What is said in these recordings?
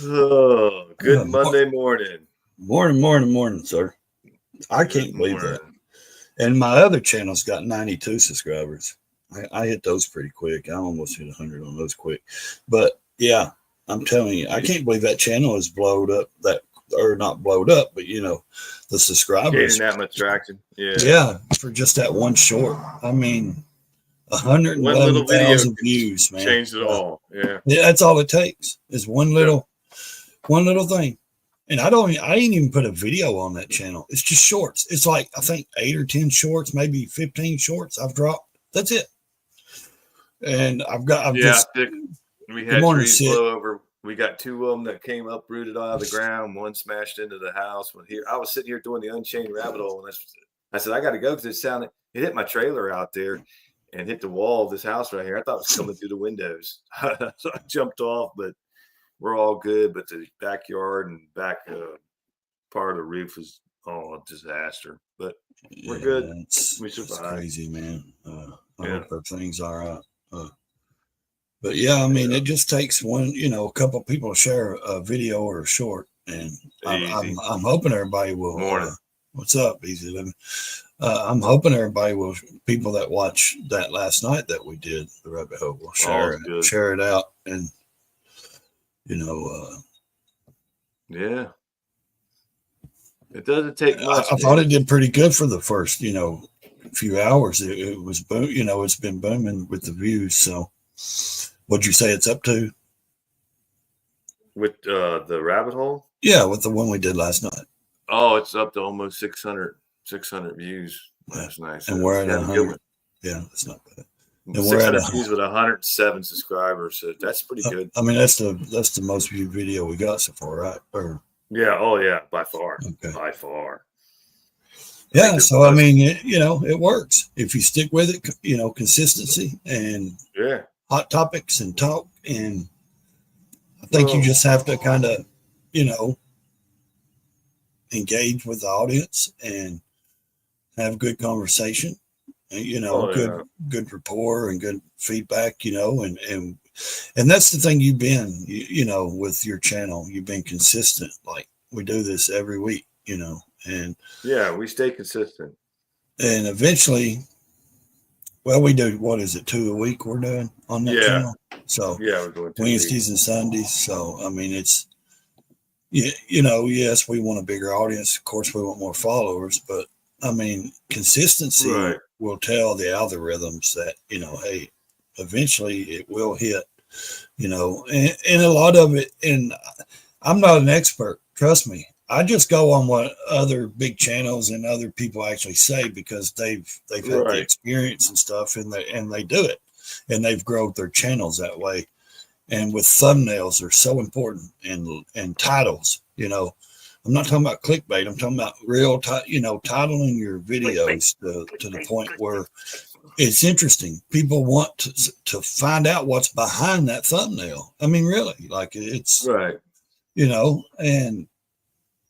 Oh, good Mor- Monday morning. morning, sir. I Good can't believe that. morning. And my other channel's got 92 subscribers. I hit those pretty quick. I almost hit 100 on those quick. But yeah, I'm telling you, I can't believe that channel is blowed up. That or not blowed up, but the Gaining subscribers. that much traction. Yeah. Yeah, for just that one short. I mean, One little video 111,000 can views, man. change it all. Yeah. Yeah, that's all it takes is Yep. one little thing. And I ain't even put a video on that channel. It's just shorts. It's like, I think 8 or 10 shorts, maybe 15 shorts I've dropped. That's it. And I've Yeah. just, We good had morning, trees Sid. blow over. We got two of them that came uprooted out of the ground. One smashed into the house. One here. I was sitting here doing the Unchained Rabbit Hole, and I said, I got to go because it hit my trailer out there and hit the wall of this house right here. I thought it was coming through the windows. So I jumped off, but we're all good. But the backyard and back part of the roof was all a disaster. But we're good. We It's survived. crazy, man. I Yeah. hope everything's all right. But yeah, I mean, it just takes a couple of people to share a video or a short, and I'm hoping everybody will. Morning. What's up, Easy Living? I'm hoping everybody will. People that watch that last night that we did the rabbit hole will share it out, and yeah. It doesn't take much. I thought it did pretty good for the first few hours. It was boom. It's been booming with the views. So, what'd you say it's up to? With the rabbit hole? Yeah, with the one we did last night. Oh, it's up to almost 600 views. That's nice. And we're at 100. Yeah, that's not bad. And we're at views with 107 subscribers. So that's pretty good. I mean, that's the most viewed video we got so far, right? Yeah. Oh, yeah. By far. Okay. By far. Yeah. So I mean, it works if you stick with it. Consistency and hot topics and talk, and I think you just have to kind of, engage with the audience and have good conversation, and, good rapport and good feedback, and that's the thing you've been, with your channel, you've been consistent. Like we do this every week, and yeah, we stay consistent. And eventually, well, we do, what is it, 2 a week we're doing on that channel? So yeah, we're doing Wednesdays and Sundays. So, I mean, it's, yes, we want a bigger audience. Of course, we want more followers, but I mean, consistency will tell the algorithms that, hey, eventually it will hit, and a lot of it, and I'm not an expert, trust me. I just go on what other big channels and other people actually say because they've had the experience and stuff, and they do it, and they've grown their channels that way. And with thumbnails, they're so important, and titles. I'm not talking about clickbait. I'm talking about real, titling your videos to the point where it's interesting. People want to find out what's behind that thumbnail. I mean, really, like it's right. And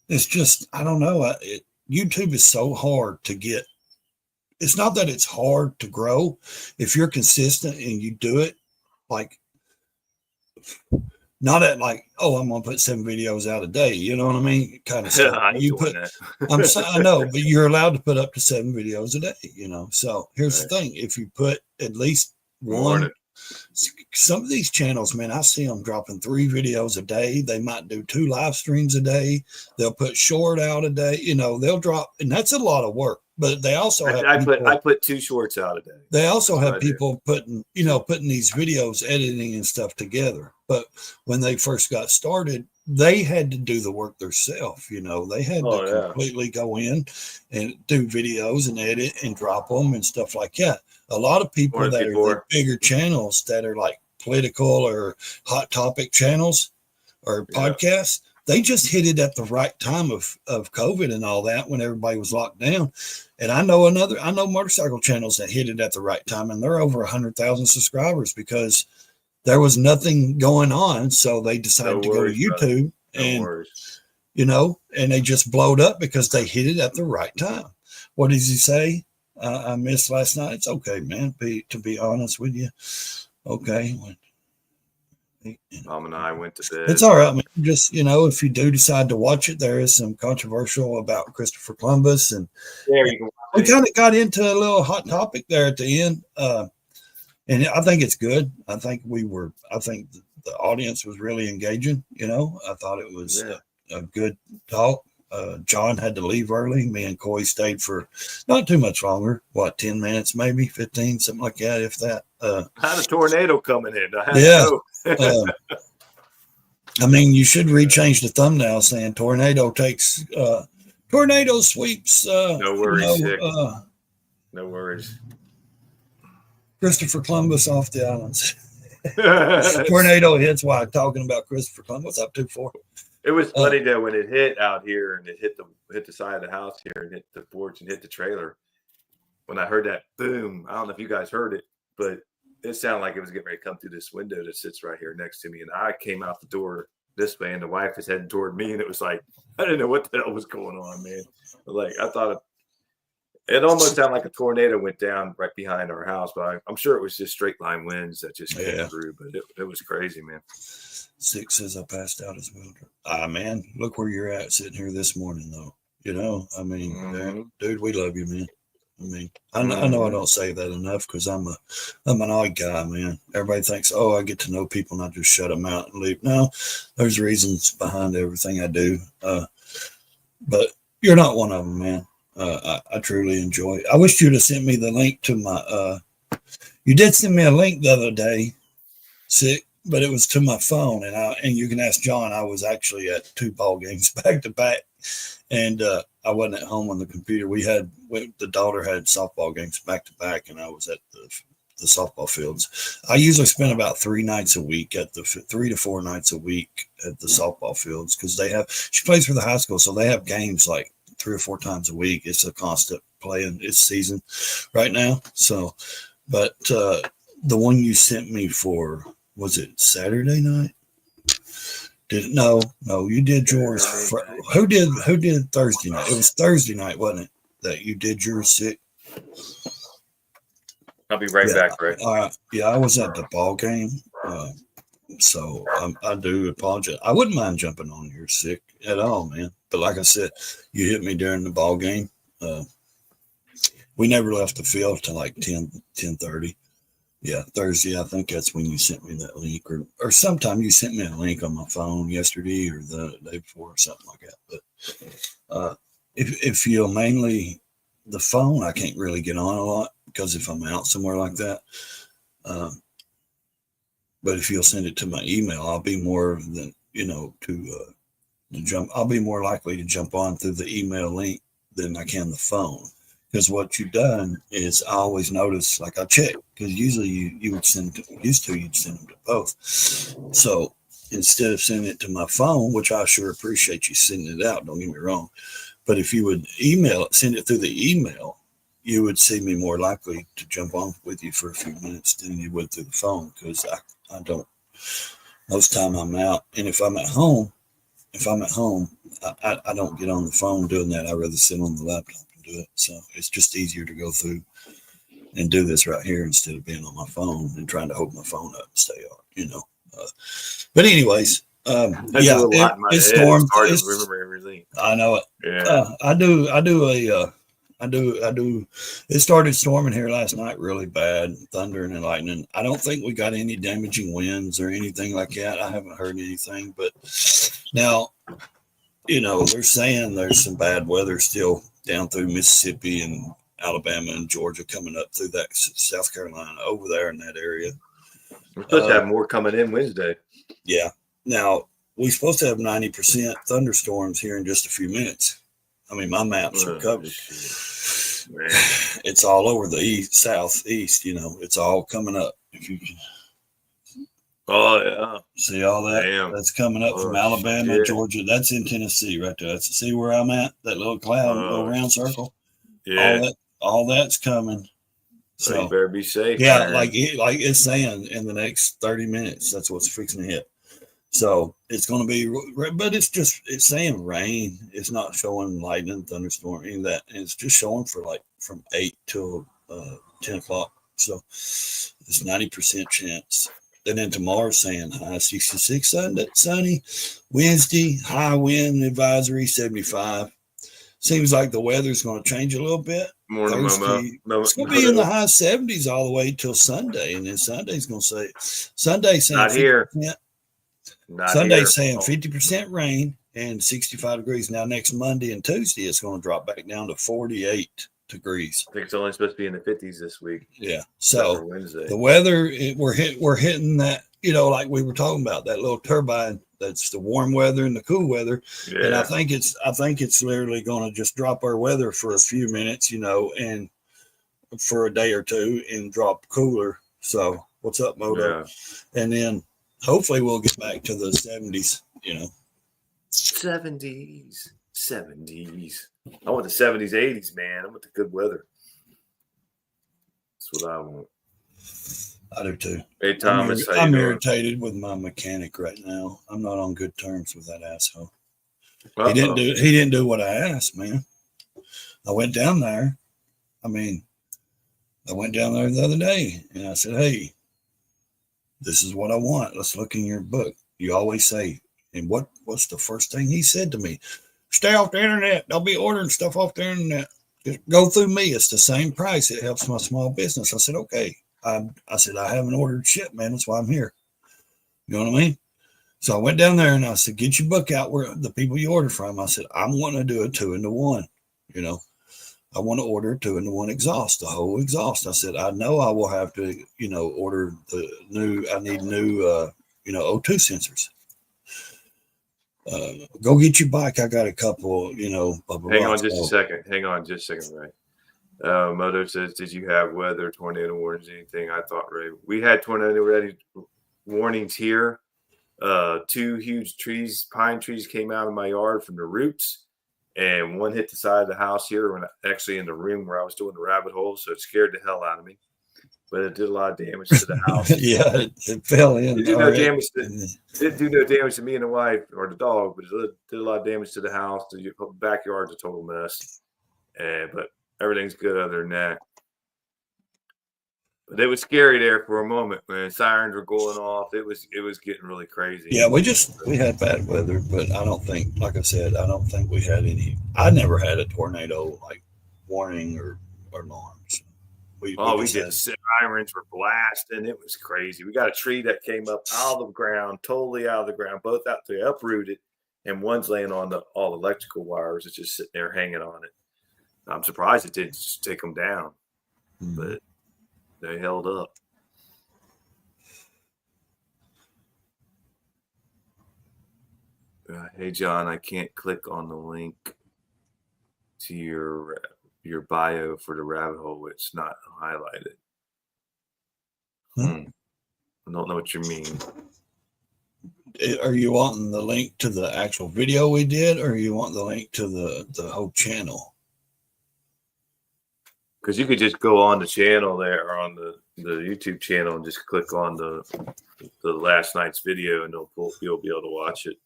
it's just, I don't know. YouTube is so hard to get. It's not that it's hard to grow. If you're consistent and you do it, like, not at like, oh, I'm gonna put 7 videos out a day. You know what I mean? Kind of stuff. I know, but you're allowed to put up to 7 videos a day. So here's the thing: if you put at least one. Some of these channels, man, I see them dropping 3 videos a day. They might do 2 live streams a day. They'll put short out a day. They'll drop, and that's a lot of work. But they also have I put 2 shorts out a day. They also have people putting these videos, editing and stuff together. But when they first got started, they had to do the work themselves. They had to completely go in and do videos and edit and drop them and stuff like that. A lot of people that are the bigger channels that are like political or hot topic channels or podcasts, they just hit it at the right time of COVID and all that when everybody was locked down. And I know motorcycle channels that hit it at the right time, and they're over 100,000 subscribers because there was nothing going on. So they decided to go to YouTube and they just blowed up because they hit it at the right time. What does he say? I missed last night. It's okay, man. To be honest with you. Okay. Mom and I went to bed. It's all right, man. Just, if you do decide to watch it, there is some controversial about Christopher Columbus. And you can we kind of got into a little hot topic there at the end. And I think it's good. I think the audience was really engaging. I thought it was a good talk. John had to leave early. Me and Coy stayed for not too much longer. 10 minutes, maybe 15, something like that, if that. I had a tornado coming in. I mean, you should rechange the thumbnail saying tornado sweeps. No worries, no worries. Christopher Columbus off the islands. Tornado hits while talking about Christopher Columbus. What's up, 2-4? It was funny though when it hit out here and it hit the side of the house here and hit the porch and hit the trailer. When I heard that boom, I don't know if you guys heard it, but it sounded like it was getting ready to come through this window that sits right here next to me. And I came out the door this way, and the wife was heading toward me, and it was like I didn't know what the hell was going on, man. Like I thought it almost sounded like a tornado went down right behind our house, but I'm sure it was just straight line winds that just came through. But it was crazy, man. 6 says I passed out as well. Man, look where you're at sitting here this morning, though. I mean, dude, we love you, man. I mean, I know I don't say that enough because I'm an odd guy, man. Everybody thinks, I get to know people and I just shut them out and leave. No, there's reasons behind everything I do. But you're not one of them, man. I truly enjoy it. I wish you'd have sent me the link to my, you did send me a link the other day, sick, but it was to my phone. And you can ask John, I was actually at 2 ball games back to back. And I wasn't at home on the computer. The daughter had softball games back to back, and I was at the softball fields. I usually spend about 3 nights a week 3 to 4 nights a week at the softball fields because she plays for the high school, so they have games like 3 or 4 times a week. It's a constant play, and it's season right now. So, but the one you sent me for, was it Saturday night? No, you did yours. Who did Thursday night? It was Thursday night, wasn't it? That you did yours, sick. I'll be right back, Ray. I was at the ball game, so I do apologize. I wouldn't mind jumping on your sick at all, man. But like I said, you hit me during the ball game. We never left the field till like 10:30. Yeah, Thursday. I think that's when you sent me that link, or sometime you sent me a link on my phone yesterday or the day before, or something like that. But if you'll mainly the phone, I can't really get on a lot because if I'm out somewhere like that. But if you'll send it to my email, I'll be more than to jump. I'll be more likely to jump on through the email link than I can the phone. Because what you've done is I always notice, like I check, because usually you would send them you'd send them to both. So instead of sending it to my phone, which I sure appreciate you sending it out, don't get me wrong. But if you would send it through the email, you would see me more likely to jump on with you for a few minutes than you would through the phone. Because I don't, most time I'm out. And if I'm at home, I don't get on the phone doing that. I'd rather sit on the laptop. Do it. So it's just easier to go through and do this right here instead of being on my phone and trying to hold my phone up and stay on, but anyways, it stormed. It's remember everything. I know it. Yeah. I do. It started storming here last night really bad, thundering and lightning. I don't think we got any damaging winds or anything like that. I haven't heard anything, but now, they're saying there's some bad weather still down through Mississippi and Alabama and Georgia coming up through that South Carolina over there in that area. We're supposed to have more coming in Wednesday. Yeah. Now, we're supposed to have 90% thunderstorms here in just a few minutes. I mean, my maps are covered. It's all over the east, southeast, it's all coming up. If you can see all that? Damn. That's coming up from Alabama, Georgia. That's in Tennessee right there. See where I'm at? That little cloud, little round circle. Yeah. All that's coming. So you better be safe. Yeah, man. like it's saying in the next 30 minutes, that's what's fixing to hit. So it's going to be, but it's saying rain. It's not showing lightning, thunderstorm, any of that. And it's just showing for like from 8 till 10 o'clock. So it's 90% chance. And then tomorrow's saying high 66, sunny. Wednesday, high wind advisory 75. Seems like the weather's going to change a little bit. Thursday, it's going to be in the high 70s all the way till Sunday. And then Sunday's going to say, Sunday's saying not 50%. Here. Sunday's saying 50% rain and 65 degrees. Now, next Monday and Tuesday, it's going to drop back down to 48 degrees. I think it's only supposed to be in the 50s this week. Yeah. So the weather, we're hitting that, like we were talking about, that little turbine. That's the warm weather and the cool weather. Yeah. And I think it's literally going to just drop our weather for a few minutes, and for a day or two and drop cooler. So what's up, Moto? Yeah. And then hopefully we'll get back to the 70s, 70s. I want the 70s, 80s, man. I want the good weather. That's what I want. I do too. Hey, Thomas, I'm irritated with my mechanic right now. I'm not on good terms with that asshole. Uh-oh. He didn't do what I asked, man. I went down there. I went down there the other day and I said, hey, this is what I want. Let's look in your book. You always say, and what's the first thing he said to me? Stay off the internet. Don't be ordering stuff off the internet. Just go through me. It's the same price. It helps my small business. I said, okay. I said, I haven't ordered shit, man. That's why I'm here. You know what I mean? So I went down there and I said, get your book out where the people you order from. I said, I'm wanting to do a 2-in-1. I want to order a 2-in-1 exhaust, the whole exhaust. I said, I know I will have to, order I need new, O2 sensors. Go get your bike. I got a couple, Hang on just a second, Ray. Moto says, did you have weather, tornado warnings, anything? I thought, Ray, we had tornado warnings here. 2 huge pine trees came out of my yard from the roots, and one hit the side of the house here, actually in the room where I was doing the rabbit hole. So it scared the hell out of me, but it did a lot of damage to the house. Yeah, it fell in. It didn't do no damage to me and the wife or the dog, but it did a lot of damage to the house. The backyard's a total mess. But everything's good other than that. But it was scary there for a moment, man. Sirens were going off. It was getting really crazy. Yeah, we had bad weather, but I don't think, like I said, I don't think we had any. I never had a tornado warning or alarms. We did. Sirens were blasting. It was crazy. We got a tree that came up out of the ground, totally out of the ground, both out there, uprooted, and one's laying on all electrical wires. It's just sitting there hanging on it. I'm surprised it didn't just take them down, but they held up. Hey, John, I can't click on the link to your bio for the rabbit hole. It's not highlighted. I don't know what you mean. Are you wanting the link to the actual video we did, or you want the link to the whole channel? Because you could just go on the channel there, or on the YouTube channel, and just click on the last night's video, and you'll be able to watch it.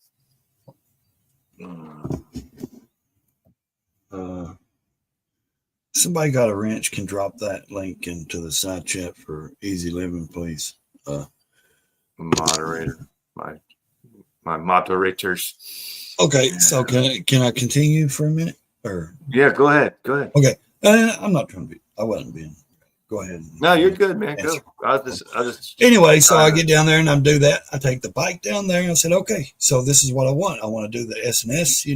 Somebody got a wrench, can drop that link into the side chat for easy living, please. Moderator, my moderators. Okay, so can I continue for a minute? Or yeah, go ahead. Okay. I'm not trying to be. I wasn't being. Go ahead. No, you're good, man. Go. I just. Anyway, so I get down there and I do that. I take the bike down there and I said, okay, so this is what I want. I want to do the SNS,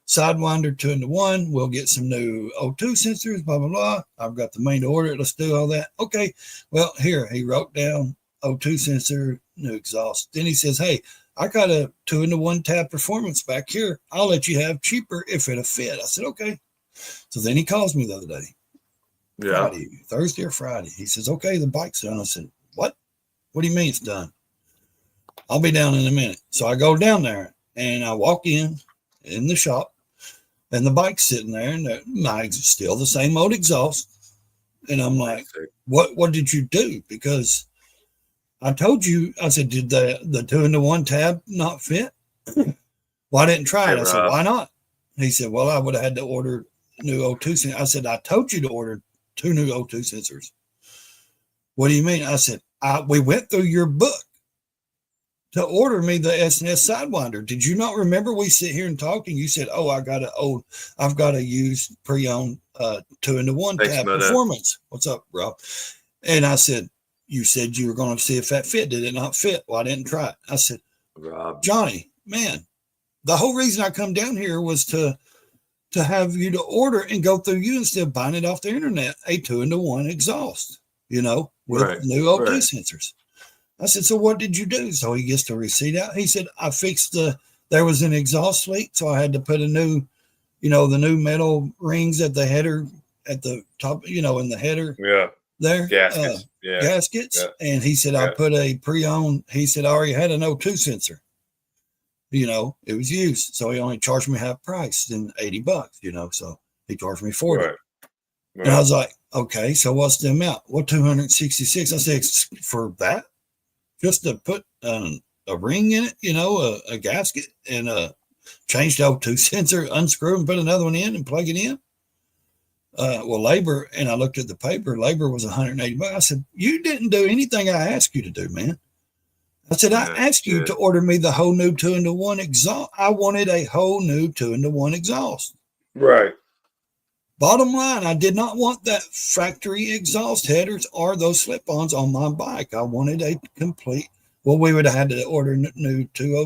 Sidewinder 2-in-1. We'll get some new O2 sensors. Blah blah blah. I've got the main order. Let's do all that. Okay. Well, here he wrote down O2 sensor, new exhaust. Then he says, hey, I got a 2-in-1 tab performance back here. I'll let you have cheaper if it'll fit. I said, okay. So then he calls me the other day. Yeah. Thursday or Friday. He says, okay, the bike's done. I said, what? What do you mean it's done? I'll be down in a minute. So I go down there and I walk in the shop, and the bike's sitting there, and mine's still the same old exhaust. And I'm like, what did you do? Because I told you, I said, did the 2-in-1 tab not fit? Well, I didn't try it. I said, why not? He said, well, I would have had to order new O2 sensors. I said, I told you to order 2 new O2 sensors. What do you mean? I said, we went through your book to order me the S&S Sidewinder. Did you not remember we sit here and talked and you said, oh, I've got to use pre-owned 2-in-1 tab performance. What's up, Rob? And I said, you said you were going to see if that fit. Did it not fit? Well, I didn't try it. I said, Rob, Johnny, man, the whole reason I come down here was to have you to order and go through you instead of buying it off the internet, a 2-in-1 exhaust, with new O2 sensors. I said, so what did you do? So he gets the receipt out. He said, I fixed there was an exhaust leak. So I had to put the new metal rings at the header at the top, in the header. Yeah. There. Gaskets. Gaskets. Yeah. And he said, I put a pre-owned, he said, I already had an O2 sensor. It was used. So he only charged me half price, then $80, so he charged me $40. Right. And I was like, okay, so what's the amount? Well, $266. I said, for that? Just to put a ring in it, a gasket, and change the O2 sensor, unscrew and put another one in and plug it in. Labor, and I looked at the paper, labor was $180. I said, you didn't do anything I asked you to do, man. I said, I asked you to order me the whole new 2-in-1 exhaust. I wanted a whole new 2-in-1 exhaust. Right. Bottom line, I did not want that factory exhaust headers or those slip-ons on my bike. I wanted a complete. Well, we would have had to order new O2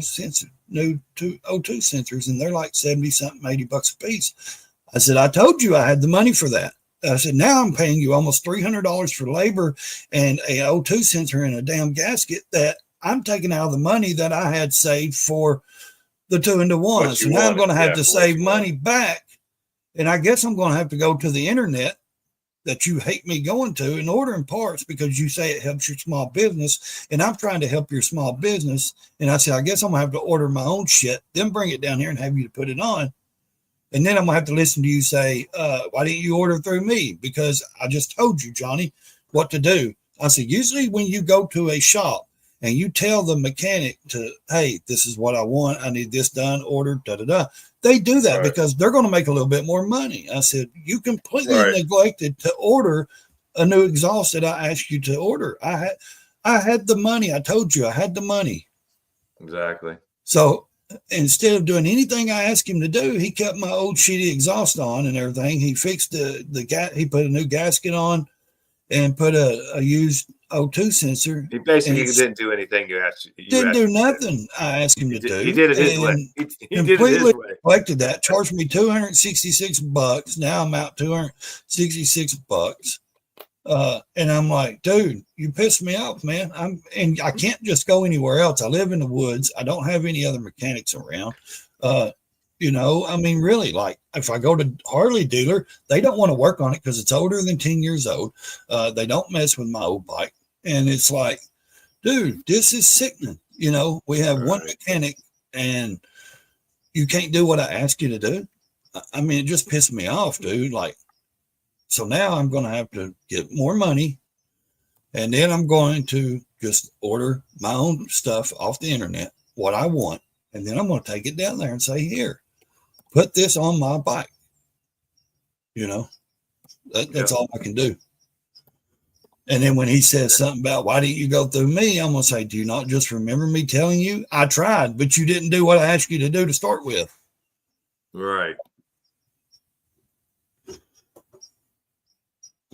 sensors, and they're like 70-something, $80 a piece. I said, I told you I had the money for that. I said, now I'm paying you almost $300 for labor and a O2 sensor and a damn gasket that I'm taking out of the money that I had saved for the 2-in-1. So now I'm going to have to save money back. And I guess I'm going to have to go to the internet that you hate me going to and ordering parts because you say it helps your small business. And I'm trying to help your small business. And I said, I guess I'm going to have to order my own shit, then bring it down here and have you to put it on. And then I'm going to have to listen to you say, why didn't you order through me? Because I just told you, Johnny, what to do. I said, usually when you go to a shop and you tell the mechanic hey, this is what I want. I need this done, ordered, They do that because they're going to make a little bit more money. I said, you completely neglected to order a new exhaust that I asked you to order. I had the money. I told you I had the money. Exactly. So instead of doing anything I asked him to do, he kept my old shitty exhaust on and everything. He fixed he put a new gasket on and put a used O2 sensor. He basically didn't do anything you asked. Didn't do nothing I asked him to do. He did it his way. He completely neglected that. Charged me $266. Now I'm out $266. And I'm like, dude, you pissed me off, man. And I can't just go anywhere else. I live in the woods. I don't have any other mechanics around. Really, like if I go to Harley dealer, they don't want to work on it because it's older than 10 years old. They don't mess with my old bike. And it's like, dude, this is sickening. We have one mechanic and you can't do what I ask you to do. It just pissed me off, dude. Like, so now I'm going to have to get more money and then I'm going to just order my own stuff off the internet, what I want. And then I'm going to take it down there and say, here, put this on my bike. That's all I can do. And then when he says something about, why didn't you go through me? I'm going to say, do you not just remember me telling you? I tried, but you didn't do what I asked you to do to start with. Right.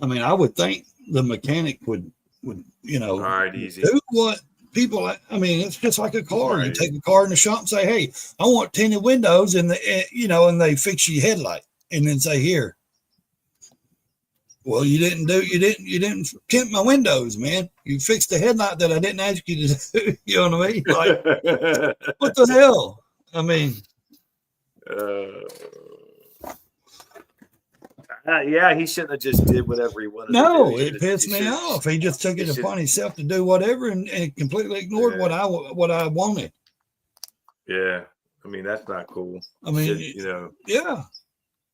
I would think the mechanic would all right, easy. Do what people, it's just like a car. Right. You take a car in the shop and say, hey, I want tinted windows and they fix your headlight and then say, here. Well, you didn't tint my windows, man. You fixed the headlight that I didn't ask you to do. You know what I mean? Like, what the hell? He shouldn't have just did whatever he wanted. No, it pissed me off. He just took it upon himself to do whatever and completely ignored what I wanted. Yeah, that's not cool. Yeah.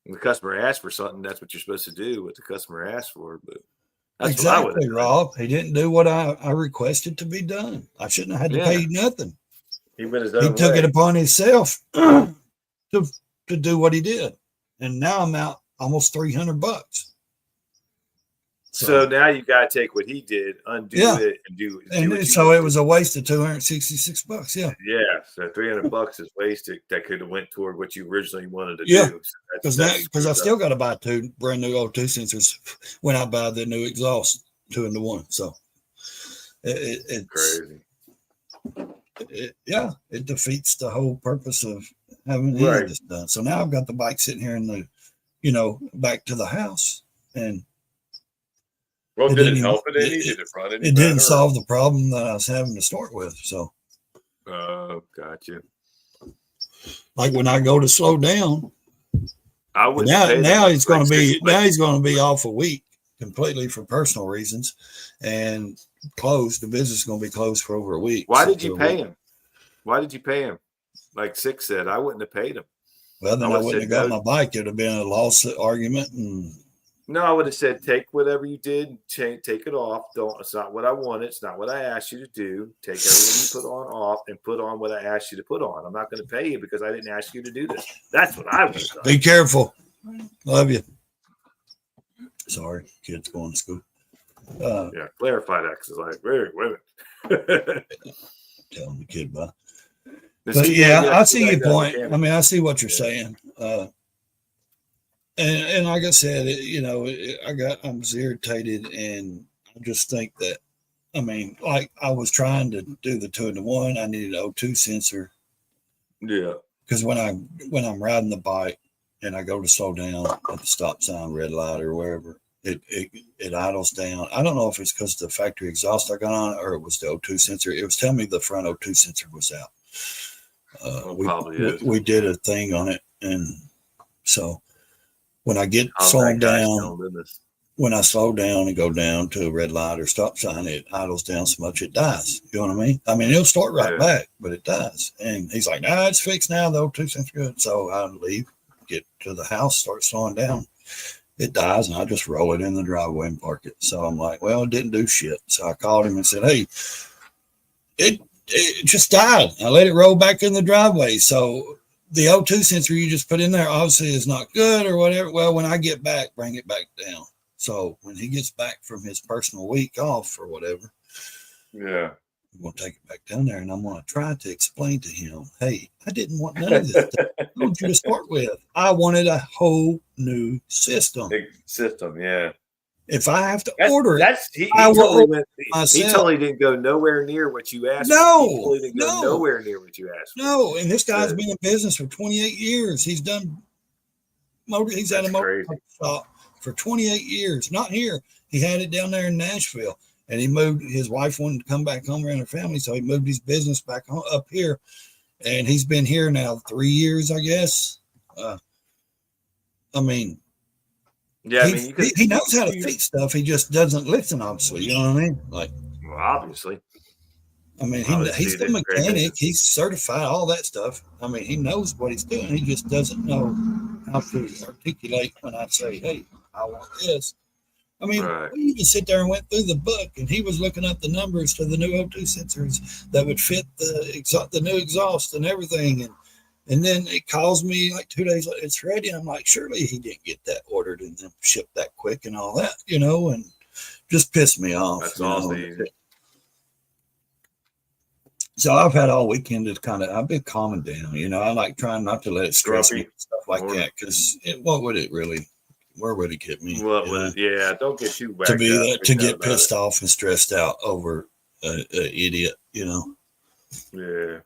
When the customer asks for something, that's what you're supposed to do. What the customer asked for, but that's exactly, what I would have Rob. He didn't do what I requested to be done. I shouldn't have had to pay you nothing. He went his own way. He took it upon himself to do what he did, and now I'm out almost $300. So now you got to take what he did, undo it, and do. And so it was a waste of $266. Yeah. Yeah. So $300 is wasted. That could have went toward what you originally wanted to do. Because I still got to buy 2 brand new O2 sensors when I buy the new exhaust 2-in-1. So it's crazy. It defeats the whole purpose of having any of this done. So now I've got the bike sitting here in the, back to the house, and did it help it any? Did it run any better? It didn't solve the problem that I was having to start with. So, gotcha. Like when I go to slow down, I would now he's going to be off a week completely for personal reasons, and closed. The business is going to be closed for over a week. Why did you pay him? Why did you pay him? Like Six said, I wouldn't have paid him. Well, then I wouldn't have got my bike. It would have been a lawsuit argument. No, I would have said, take whatever you did, take it off. It's not what I wanted. It's not what I asked you to do. Take everything you put on off and put on what I asked you to put on. I'm not going to pay you because I didn't ask you to do this. That's what I would have done. Be careful. Love you. Sorry, kids going to school. Clarify that because it's like, wait. Telling the kid bye. But I see your point. I mean, I see what you're saying. And like I said, I was irritated, and I just think that, I mean, like I was trying to do the 2-in-1, I needed an O2 sensor. Yeah. Because when I'm riding the bike and I go to slow down at the stop sign, red light, or wherever, it idles down. I don't know if it's because the factory exhaust I got on or it was the O2 sensor. It was telling me the front O2 sensor was out. We did a thing on it, and so when I get slowing down, when I slow down and go down to a red light or stop sign, it idles down so much it dies. You know what I mean? I mean, it'll start right back, but it dies. And he's like, "Nah, it's fixed now. The O2 sensor good." So I leave, get to the house, start slowing down. It dies, and I just roll it in the driveway and park it. So I'm like, well, it didn't do shit. So I called him and said, "Hey, it just died." I let it roll back in the driveway. So the O2 sensor you just put in there obviously is not good or whatever. Well, when I get back, bring it back down. So when he gets back from his personal week off or whatever, I'm going to take it back down there, and I'm going to try to explain to him, hey, I didn't want none of this stuff. I told you to start with. I wanted a whole new system. Big system, yeah. If I have to order it, he totally didn't go nowhere near what you asked. No, he totally didn't go nowhere near what you asked. No, and this guy's been in business for 28 years. He's done he's had a motorcycle shop for 28 years. Not here. He had it down there in Nashville, and he moved. His wife wanted to come back home around her family, so he moved his business back home, up here, and he's been here now 3 years, I guess. I mean. Yeah, he knows how to fix stuff. He just doesn't listen, obviously. You know what I mean? Like, well, obviously. I mean, he's the mechanic. He's certified, all that stuff. I mean, he knows what he's doing. He just doesn't know how to articulate when I say, "Hey, I want this." I mean, we even sit there and went through the book, and he was looking up the numbers for the new O2 sensors that would fit the new exhaust and everything, and then it calls me like 2 days later, it's ready. I'm like, surely he didn't get that ordered and then shipped that quick and all that, and just pissed me off. That's awesome. So I've had all weekend to I've been calming down. I like trying not to let it stress me and stuff like that, because where would it get me? Don't get too back to get pissed off and stressed out over an idiot, Yeah.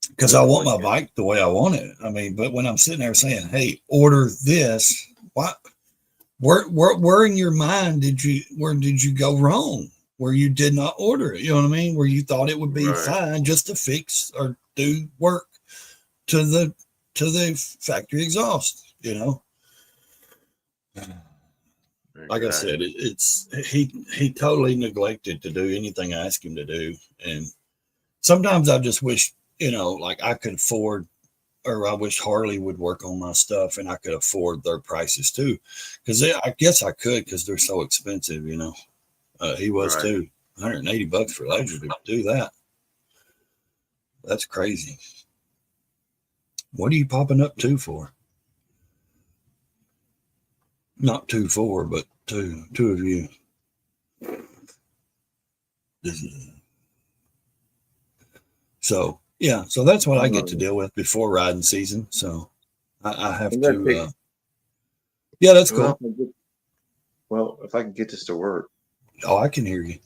Because I want my bike the way I want it. I mean, but when I'm sitting there saying, "Hey, order this," what? Where in your mind did you go wrong? Where you did not order it? You know what I mean? Where you thought it would be fine just to fix or do work to the factory exhaust. Like I said, he totally neglected to do anything I asked him to do, and sometimes I just wish. Like I could afford, or I wish Harley would work on my stuff and I could afford their prices too. Because I guess I could, because they're so expensive, he was too. $180 for leisure to do that. That's crazy. What are you popping up 2 for? Not 2 for, but two of you. So yeah, so that's what I get to deal with before riding season. So I have to. Yeah, that's cool. Well, if I can get this to work. Oh, I can hear you.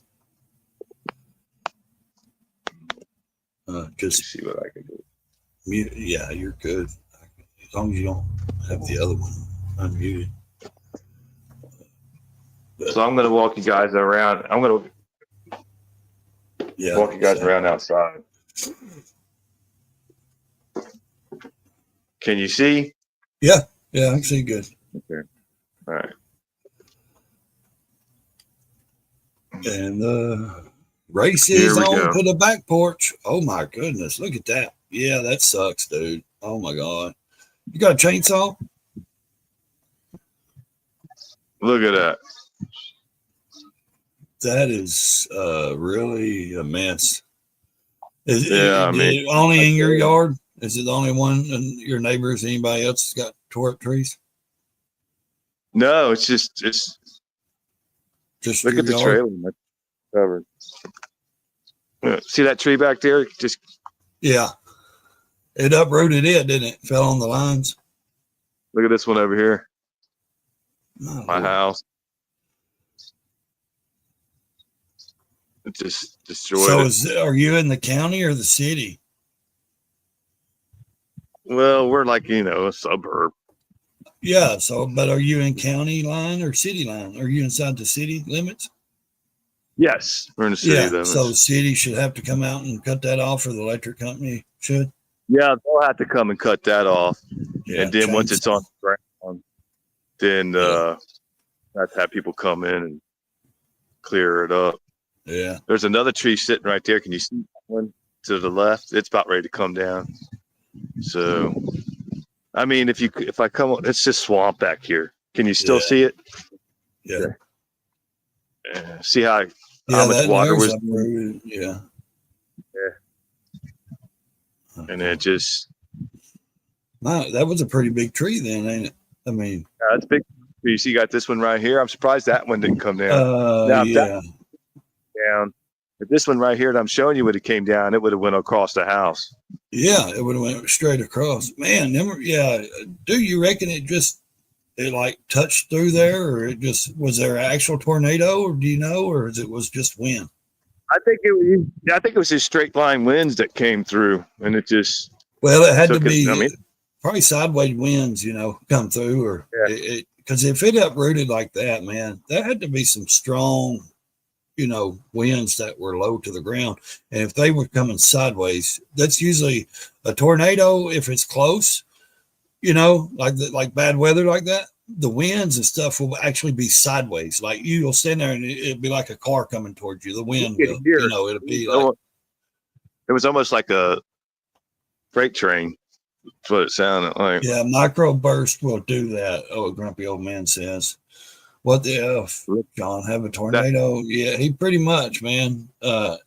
Just see what I can do. Yeah, you're good. As long as you don't have the other one unmuted. So I'm going to walk you guys around. I'm going to walk you guys around outside. Can you see? Yeah, I can see good. Okay. All right. And the race is on to the back porch. Oh my goodness, look at that. Yeah, that sucks, dude. Oh my God. You got a chainsaw? Look at that. That is really a mess. Is yeah, it only in your yard? Is it the only one in your neighbors? Anybody else got tore up trees? No, it's just look at the trailer covered. See that tree back there? It uprooted it, didn't it? Fell on the lines. Look at this one over here. My house. It just destroyed. So are you in the county or the city? Well, we're like, a suburb. Yeah. So, but are you in county line or city line? Are you inside the city limits? Yes, we're in the city limits. So the city should have to come out and cut that off, or the electric company should. Yeah, they'll have to come and cut that off. Yeah, and then once it's on the ground, then have to have people come in and clear it up. Yeah. There's another tree sitting right there. Can you see that one to the left? It's about ready to come down. So, I mean, if I come on, it's just swamp back here. Can you still see it? Yeah. See how much water was? Yeah. And it just. Wow, that was a pretty big tree then, ain't it? I mean. Yeah, it's big. You see, you got this one right here. I'm surprised that one didn't come down. Down. But this one right here that I'm showing you would have came down, it would have went across the house. Yeah, it would have went straight across. Man, do you reckon it like touched through there, or was there an actual tornado, or do you know, or it was just wind? I think it was just straight line winds that came through, and it just. Well, it had to be probably sideways winds, come through, or because if it uprooted like that, man, that had to be some strong, winds that were low to the ground. And if they were coming sideways, that's usually a tornado. If it's close, like bad weather like that, the winds and stuff will actually be sideways. Like you'll stand there and it'd be like a car coming towards you. The wind will, it'll be like. It was almost like a freight train. That's what it sounded like. Yeah, microburst will do that. Oh, a grumpy old man says. What the F, John? Have a tornado? Yeah, he pretty much, man. They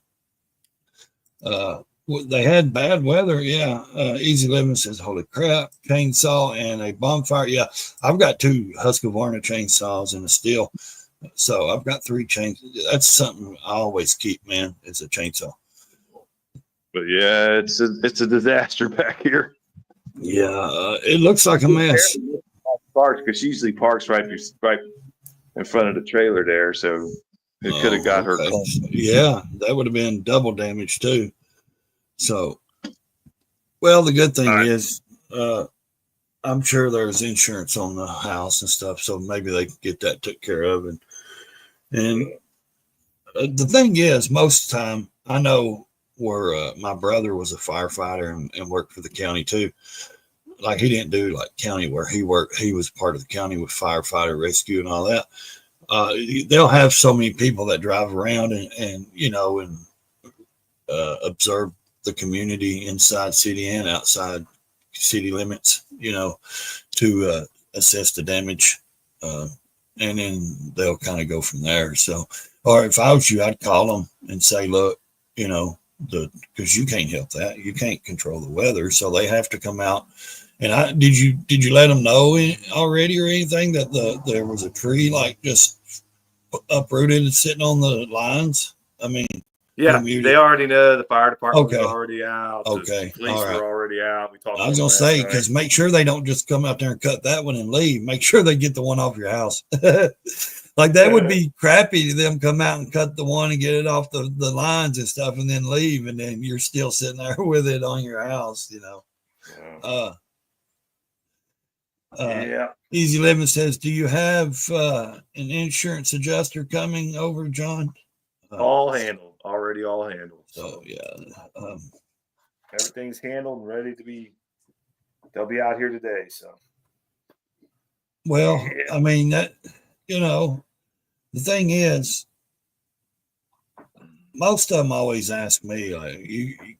had bad weather. Yeah. Easy Living says, holy crap, chainsaw and a bonfire. Yeah, I've got 2 Husqvarna chainsaws and a steel. So I've got 3 chains. That's something I always keep, man, is a chainsaw. But yeah, it's a disaster back here. Yeah, it looks like a mess. Parks, because she usually parks right in front of the trailer there, so it could have got her. Yeah, that would have been double damage too. So, well, the good thing is, I'm sure there's insurance on the house and stuff, so maybe they can get that took care of. And the thing is, most of the time, I know where my brother was a firefighter and worked for the county too. Like he didn't do like county where he worked. He was part of the county with firefighter rescue and all that. They'll have so many people that drive around and observe the community inside city and outside city limits, to assess the damage. And then they'll kind of go from there. So, or if I was you, I'd call them and say, look, because you can't help that. You can't control the weather. So they have to come out. And did you let them know already or anything that there was a tree like just uprooted and sitting on the lines? I mean, Yeah, they already know. The fire department was Okay. already out. Okay. The police were already out. We talked. I was gonna say, because make sure they don't just come out there and cut that one and leave. Make sure they get the one off your house. Like that would be crappy to them come out and cut the one and get it off the lines and stuff and then leave, and then you're still sitting there with it on your house, you know. Yeah. Easy Living says, do you have an insurance adjuster coming over, John? All handled, already all handled. So yeah, everything's handled and ready to be. They'll be out here today. So, well, yeah. I mean that, you know, the thing is, most of them always ask me, like,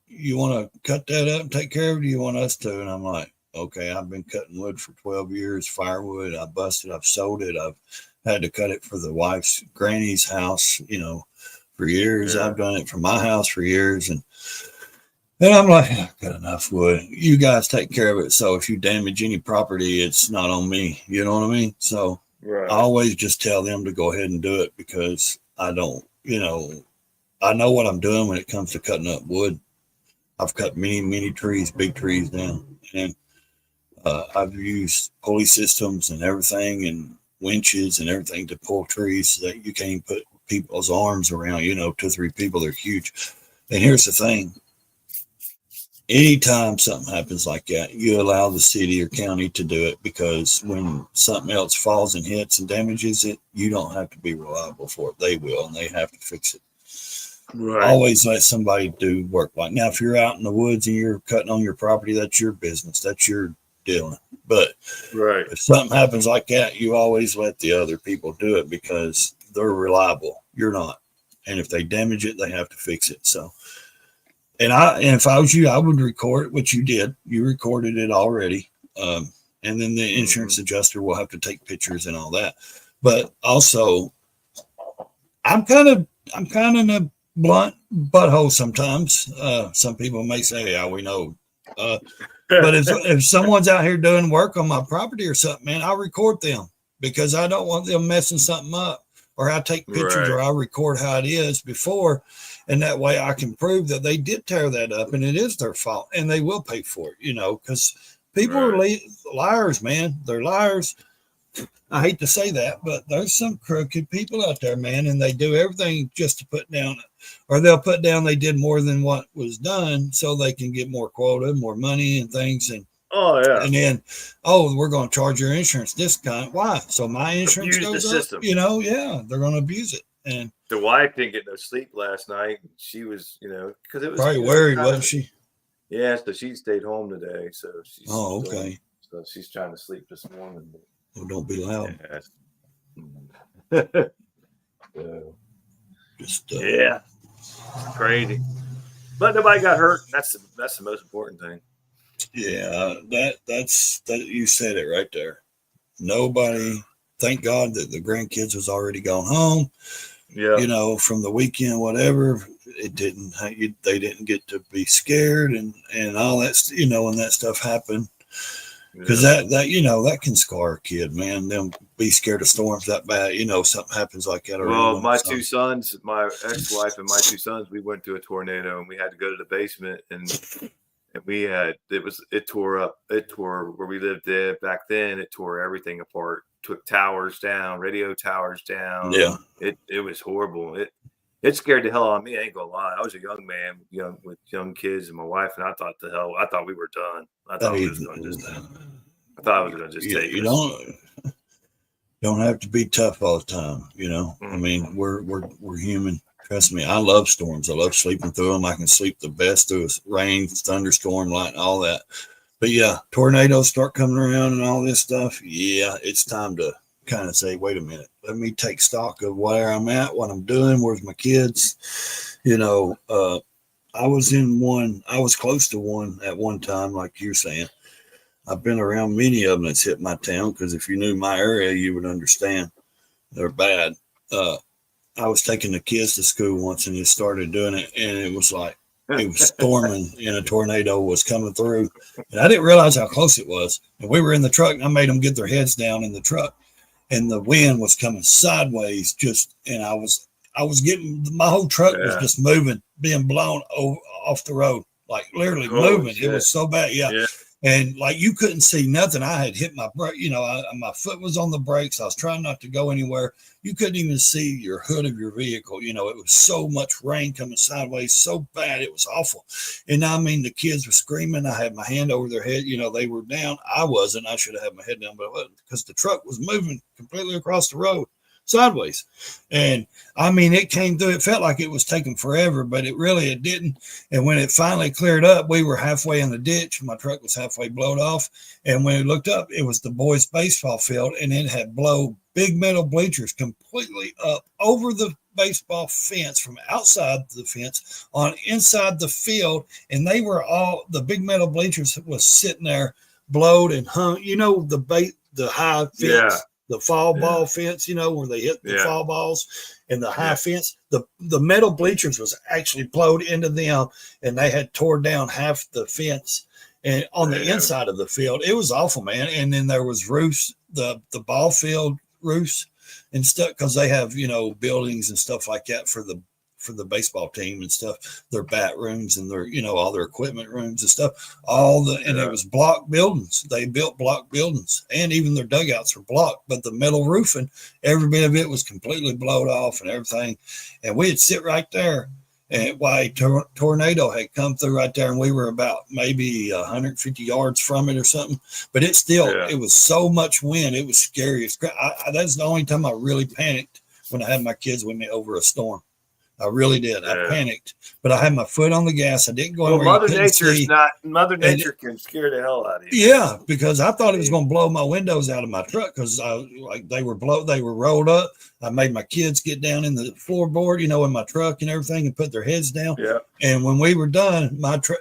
you want to cut that up and take care of it? Or do you want us to? And I'm like, okay, I've been cutting wood for 12 years, firewood. I busted, I've sold it. I've had to cut it for the wife's granny's house, you know, for years. Yeah. I've done it for my house for years. And I'm like, I've got enough wood. You guys take care of it. So if you damage any property, it's not on me. You know what I mean? So I always just tell them to go ahead and do it because I don't, you know, I know what I'm doing when it comes to cutting up wood. I've cut many trees, big trees down. And I've used pulley systems and everything and winches and everything to pull trees that you can't even put people's arms around, you know, 2 or 3 people, they're huge. And here's the thing. Anytime something happens like that, you allow the city or county to do it, because when something else falls and hits and damages it, you don't have to be reliable for it. They will, and they have to fix it. Right. Always let somebody do work like now. If you're out in the woods and you're cutting on your property, that's your business. That's your deal. But if something happens like that, you always let the other people do it because they're reliable. You're not. And if they damage it, they have to fix it. So, and if I was you, I would record it, which you did. You recorded it already. And then the insurance adjuster will have to take pictures and all that. But also, I'm kind of in a blunt butthole sometimes. Some people may say, yeah, we know. But if someone's out here doing work on my property or something, man, I'll record them because I don't want them messing something up, or I'll take pictures or I'll record how it is before. And that way I can prove that they did tear that up and it is their fault and they will pay for it, you know, because people are liars, man. They're liars. I hate to say that, but there's some crooked people out there, man, and they do everything just to put down, or they'll put down they did more than what was done so they can get more quota, more money and things. And and then, we're going to charge your insurance discount. Why? So my insurance goes up, you know, they're going to abuse it. And the wife didn't get no sleep last night. She was, you know, because it was probably worried, wasn't she? Yeah, so she stayed home today. So she's okay. So she's trying to sleep this morning. Well, don't be loud. Yeah, crazy. But nobody got hurt. That's the most important thing. Yeah, that's you said it right there. Nobody. Thank God that the grandkids was already gone home. Yeah, you know, from the weekend, whatever. It didn't. They didn't get to be scared and all that. You know, when that stuff happened. Because that you know, that can scar a kid, man. Them be scared of storms that bad, you know, something happens like that. Well, my 2 sons, my ex-wife and my 2 sons, we went through a tornado and we had to go to the basement and we had it tore where we lived there back then. It tore everything apart, took towers down, radio towers down. Yeah, it was horrible. It scared the hell out of me. I ain't gonna lie. I was a young man, with young kids and my wife, and I thought we were done. I thought I was going to just take. You don't have to be tough all the time. You know, I mean, we're human. Trust me. I love storms. I love sleeping through them. I can sleep the best through rain, thunderstorm, light, and all that. But yeah, tornadoes start coming around and all this stuff. Yeah, it's time to kind of say, wait a minute, let me take stock of where I'm at, what I'm doing, where's my kids. You know, I was close to one at one time, like you're saying. I've been around many of them that's hit my town, because if you knew my area, you would understand. They're bad. I was taking the kids to school once and it started doing it, and it was like it was storming and a tornado was coming through, and I didn't realize how close it was. And we were in the truck and I made them get their heads down in the truck, and the wind was coming sideways and I was I was getting, my whole truck was just moving, being blown off the road, like literally moving. Shit. It was so bad. Yeah. And like you couldn't see nothing. I had hit my brake, my foot was on the brakes. I was trying not to go anywhere. You couldn't even see your hood of your vehicle. It was so much rain coming sideways, so bad. It was awful. And I mean, the kids were screaming. I had my hand over their head. They were down. I wasn't. I should have had my head down, but I wasn't, because the truck was moving completely across the road sideways. And I mean, it came through. It felt like it was taking forever, but it didn't. And when it finally cleared up, we were halfway in the ditch. My truck was halfway blowed off. And when we looked up, it was the boys' baseball field, and it had blown big metal bleachers completely up over the baseball fence, from outside the fence on inside the field. And they were all, the big metal bleachers was sitting there blowed and hung, the high fence, the fall ball fence, where they hit the fall balls, and the high fence, the metal bleachers was actually blowed into them, and they had tore down half the fence and on the inside of the field. It was awful, man. And then there was roofs, the ball field roofs and stuff, because they have, buildings and stuff like that for the baseball team and stuff, their bat rooms and their, all their equipment rooms and stuff, and it was block buildings. They built block buildings, and even their dugouts were blocked, but the metal roofing, every bit of it was completely blown off and everything. And we'd sit right there, and why tornado had come through right there, and we were about maybe 150 yards from it or something, but it still, it was so much wind. It was scary. That's the only time I really panicked, when I had my kids with me over a storm. I really did. I panicked, but I had my foot on the gas. I didn't go anywhere. Mother Nature can scare the hell out of you. Yeah, because I thought it was going to blow my windows out of my truck, because they were rolled up. I made my kids get down in the floorboard, in my truck and everything, and put their heads down. Yeah. And when we were done,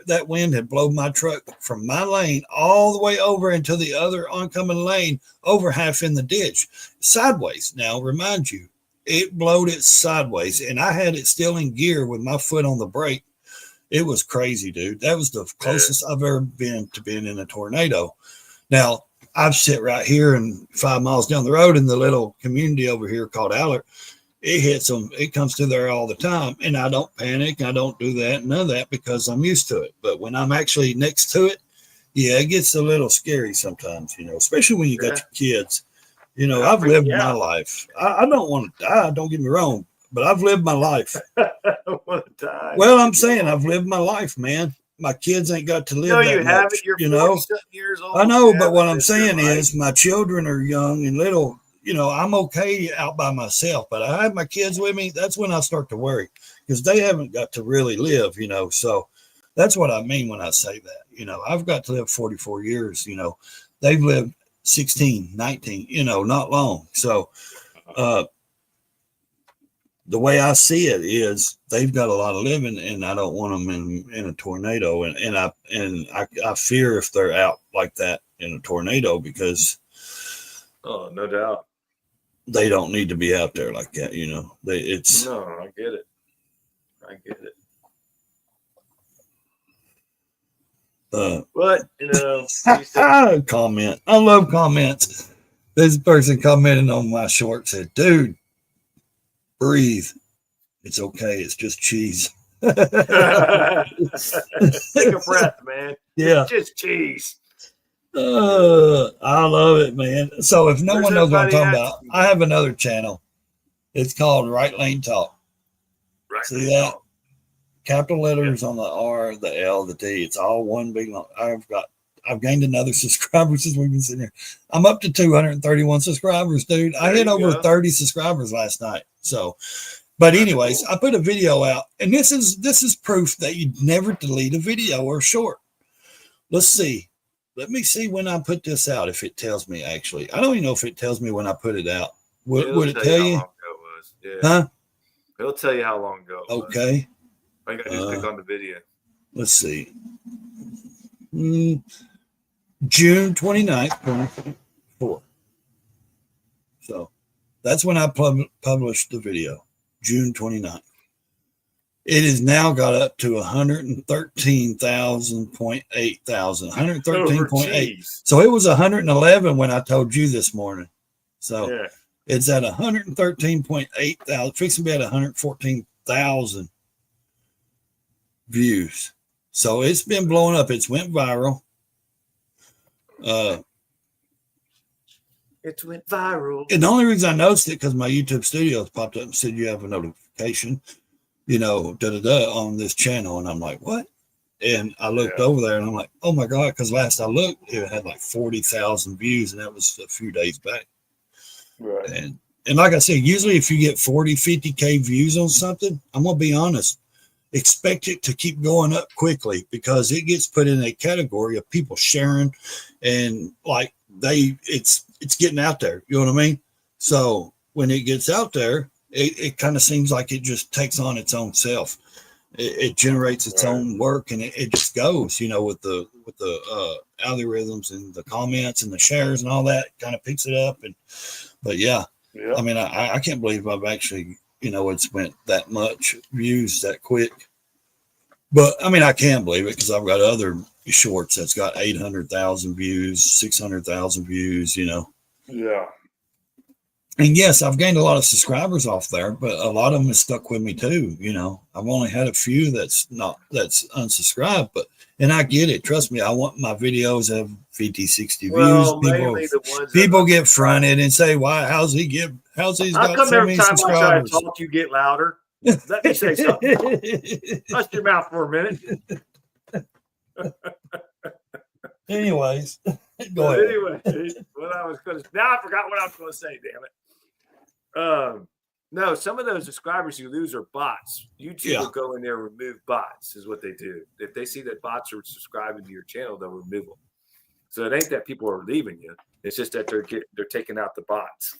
that wind had blown my truck from my lane all the way over into the other oncoming lane, over half in the ditch, sideways. Now, remind you, it blowed it sideways, and I had it still in gear with my foot on the brake. It was crazy, dude. That was the closest I've ever been to being in a tornado. Now, I've sit right here and 5 miles down the road in the little community over here called Allard. It hits them. It comes through there all the time, and I don't panic. I don't do that, none of that, because I'm used to it. But when I'm actually next to it, it gets a little scary sometimes, especially when you got your kids. I've lived my life. I don't want to die. Don't get me wrong, but I've lived my life. I don't want to die. Well, I'm saying I've lived my life, man. My kids ain't got to live that you much. Haven't. You're 40-something years old. I know, but what I'm saying is my children are young and little. I'm okay out by myself, but I have my kids with me. That's when I start to worry, because they haven't got to really live, So that's what I mean when I say that. I've got to live 44 years. They've lived 16, 19, not long. So the way I see it is they've got a lot of living, and I don't want them in a tornado. And I fear if they're out like that in a tornado, because no doubt, they don't need to be out there like that. No, I get it. But comment. I love comments. This person commented on my short, said, "Dude, breathe. It's okay. It's just cheese." Take a breath, man. Yeah, it's just cheese. I love it, man. So if no one knows what I'm talking about, I have another channel. It's called Right Lane Talk. See that? Capital letters on the R, the L, the T. It's all one big long. I've gained another subscriber since we've been sitting here. I'm up to 231 subscribers, dude. I hit over 30 subscribers last night. So, but anyways, I put a video out, and this is proof that you never delete a video or short. Let's see. Let me see when I put this out, if it tells me actually. I don't even know if it tells me when I put it out. Would it tell you? How long ago it was. Yeah. Huh? It'll tell you how long ago it was. Okay. I got to just click on the video. Let's see. June 29th, 2024. So that's when I published the video, June 29th. It has now got up to 113,000.8 thousand, 113.8. So it was 111 when I told you this morning. So It's at 113.8 thousand, fixing to be at 114,000 views. So it's been blowing up. It's went viral. It went viral. And the only reason I noticed it because my YouTube Studios popped up and said you have a notification, on this channel. And I'm like, what? And I looked over there and I'm like, oh my God, because last I looked, it had like 40,000 views, and that was a few days back. Right. And like I said, usually if you get 40, 50K views on something, I'm going to be honest, expect it to keep going up quickly because it gets put in a category of people sharing and like it's getting out there. You know what I mean? So when it gets out there, it kind of seems like it just takes on its own self. It generates its own work, and it just goes, with the algorithms and the comments and the shares and all that kind of picks it up. But I mean, I can't believe I've actually, it's went that much views that quick. But I mean, I can believe it because I've got other shorts that's got 800,000 views, 600,000 views, Yeah. And yes, I've gained a lot of subscribers off there, but a lot of them have stuck with me too. I've only had a few that's unsubscribed, and I get it. Trust me, I want my videos to have 50, 60 views. People get fronted and say, "Why? How's he got so many subscribers?" I try to talk, you get louder. Let me say something. Hush your mouth for a minute. Anyways, go ahead. Anyway, now I forgot what I was going to say. Damn it. No, some of those subscribers you lose are bots. YouTube will go in there and remove bots, is what they do. If they see that bots are subscribing to your channel, they'll remove them. So it ain't that people are leaving you. It's just that they're taking out the bots.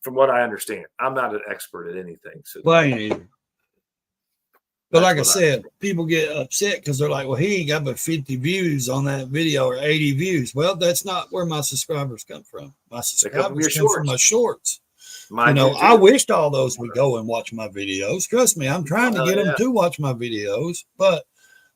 From what I understand, I'm not an expert at anything. So but like I said, people get upset because they're like, well, he ain't got but 50 views on that video or 80 views. Well, that's not where my subscribers come from. My subscribers come from my shorts. I wished all those would go and watch my videos. Trust me, I'm trying to get them to watch my videos, but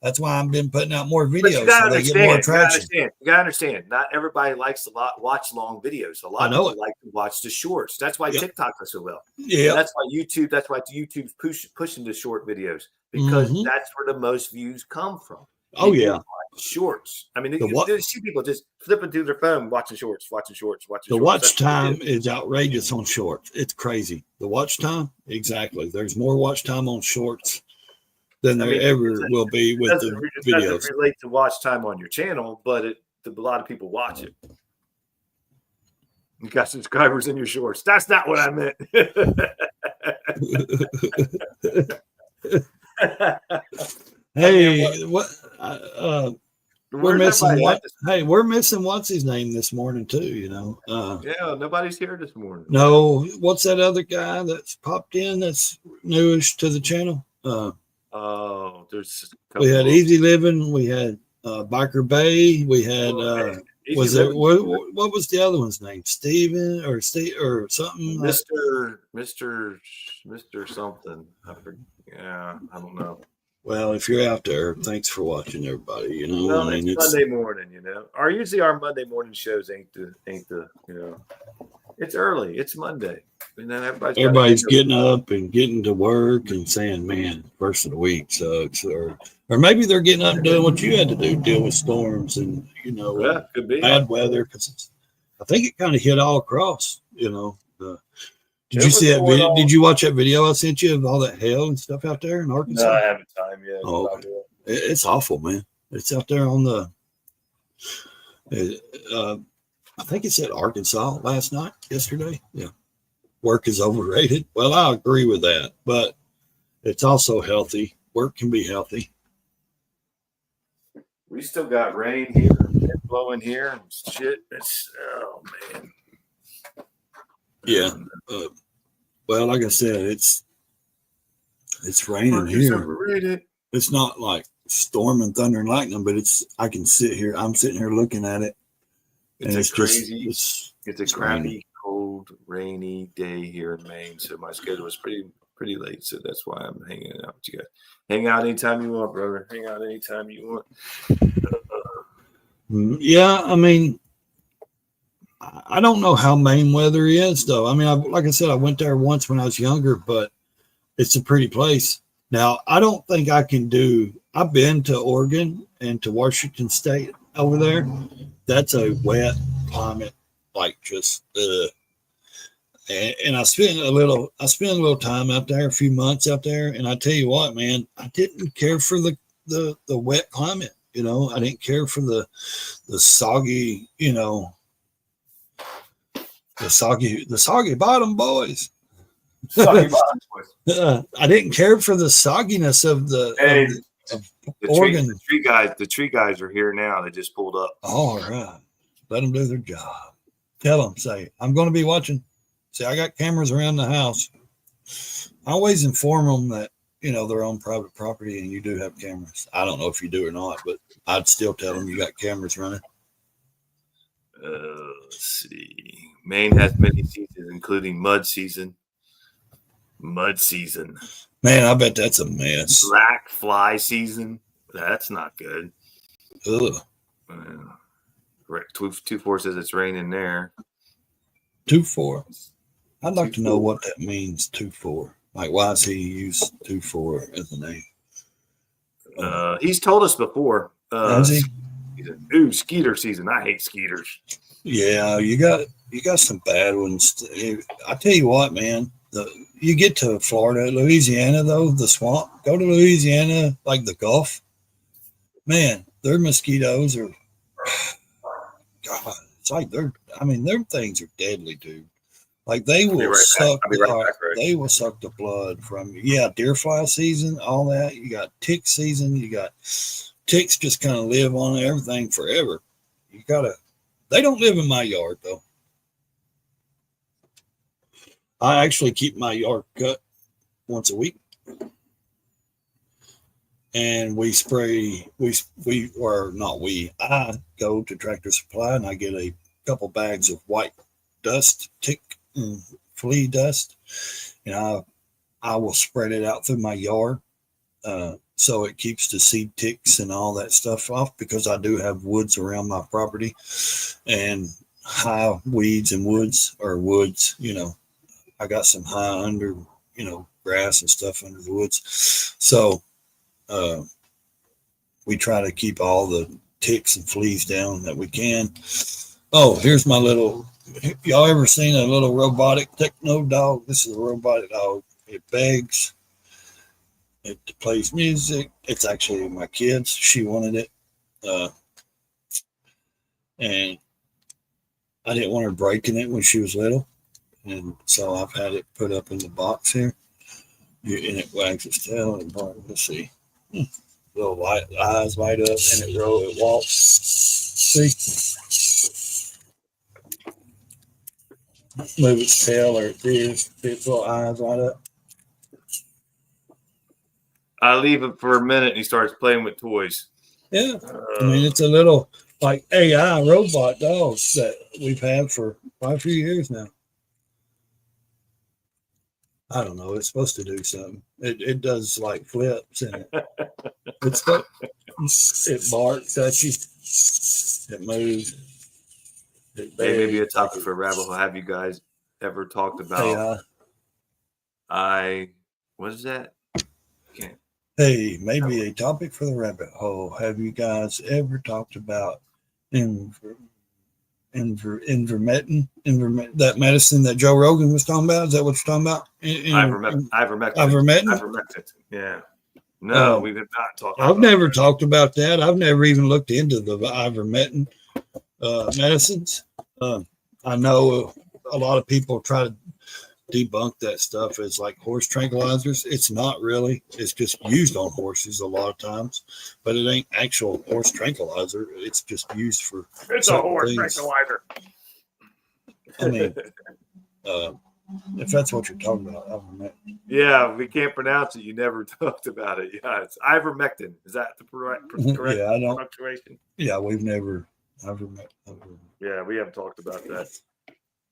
that's why I've been putting out more videos so they get more traction. You gotta understand, not everybody likes to watch long videos. A lot of people like to watch the shorts. That's why TikTok does so well. Yeah, that's why YouTube's pushing the short videos because that's where the most views come from. Shorts. I mean, you see people just flipping through their phone, watching shorts. The watch time is outrageous on shorts. It's crazy. The watch time, exactly. There's more watch time on shorts than there ever will be with the videos. It doesn't relate to watch time on your channel, but a lot of people watch it. You got subscribers in your shorts. That's not what I meant. Hey, what? We're missing what? Hey, we're missing what's his name this morning too. Nobody's here this morning. No, what's that other guy that's popped in? That's newish to the channel. We had Easy Living. We had Biker Bay. We had what was the other one's name? Steven or Steve or something? Mr. something. I don't know. Well, if you're out there, thanks for watching, everybody. It's Monday morning. Usually our Monday morning shows ain't the. It's early. It's Monday, and then everybody's getting up and getting to work and saying, "Man, first of the week sucks," or maybe they're getting up and doing what you had to do, deal with storms and could be bad weather. Because I think it kind of hit all across. Did you see that video? Did you watch that video I sent you of all that hail and stuff out there in Arkansas? No, I haven't time yet. Oh, okay. It's awful, man. It's out there on the. I think it said Arkansas yesterday. Yeah. Work is overrated. Well, I agree with that, but it's also healthy. Work can be healthy. We still got rain here, wind blowing here, and shit. Oh man. Yeah. Well, like I said, it's raining here. Overrated. It's not like storm and thunder and lightning, but I'm sitting here looking at it. It's crazy. It's a crappy, cold, rainy day here in Maine. So my schedule is pretty late. So that's why I'm hanging out with you guys. Hang out anytime you want, brother. Hang out anytime you want. Yeah, I mean, I don't know how Maine weather is, though. I mean, like I said, I went there once when I was younger, but it's a pretty place. Now, I don't think I can do. I've been to Oregon and to Washington State over there. That's a wet climate, like just. And I spent a little time out there, a few months out there, and I tell you what, man, I didn't care for the wet climate. You know, I didn't care for the soggy, you know, the soggy bottom boys. Soggy bottom boys. I didn't care for the sogginess of the. Hey, of Oregon. The tree guys are here now. They just pulled up. All right, let them do their job. Tell them, say, I'm going to be watching. See, I got cameras around the house. I always inform them that, you know, they're on private property and you do have cameras. I don't know if you do or not, but I'd still tell them you got cameras running. Let's see. Maine has many seasons, including mud season. Mud season. Man, I bet that's a mess. Black fly season. That's not good. Ugh. 2-4 says it's raining there. 2-4. I'd like to know what that means, 2-4. Like, why does he use 2-4 as a name? He's told us before. Has he? Ooh, skeeter season. I hate skeeters. Yeah, you got some bad ones. I tell you what, man. You get to Florida, Louisiana, though, the swamp. Go to Louisiana, like the Gulf. Man, their mosquitoes are. God, it's like their things are deadly, dude. Like they will suck. They will suck the blood from you. Yeah, deer fly season, all that. You got tick season. You got ticks just kind of live on everything forever. You gotta. They don't live in my yard though. I actually keep my yard cut once a week, and we spray. I go to Tractor Supply and I get a couple bags of white dust, tick and flea dust, and I will spread it out through my yard, so it keeps the seed ticks and all that stuff off, because I do have woods around my property and high weeds and woods. You know, I got some high under, you know, grass and stuff under the woods, so we try to keep all the ticks and fleas down that we can. Oh, here's my little. Y'all ever seen a little robotic techno dog? This is a robotic dog. It begs. It plays music. It's actually my kid's. She wanted it. And I didn't want her breaking it when she was little. And so I've had it put up in the box here. And it wags its tail. And let's see. Little eyes light up and it walks. See? Move its tail or its ears, its little eyes light up. I leave it for a minute and he starts playing with toys. Yeah. I mean, it's a little like AI robot dogs that we've had for quite a few years now. I don't know. It's supposed to do something. It does like flips and it barks at you. It moves. Maybe a topic for rabbit hole. Have you guys ever talked about what is that? Hey, maybe a topic for the rabbit hole. Have you guys ever talked about ivermectin, that medicine that Joe Rogan was talking about? Is that what you're talking about? Ivermectin. Yeah. No, we did not talk about I've never talked about that. I've never even looked into the ivermectin medicines. I know a lot of people try to debunk that stuff as like horse tranquilizers. It's not really. It's just used on horses a lot of times, but it ain't actual horse tranquilizer. It's just used for. It's a horse tranquilizer. I mean, if that's what you're talking about, ivermectin. Yeah, we can't pronounce it. You never talked about it. Yeah, it's ivermectin. Is that the correct punctuation? Yeah, we've never ivermectin. Yeah, we haven't talked about that.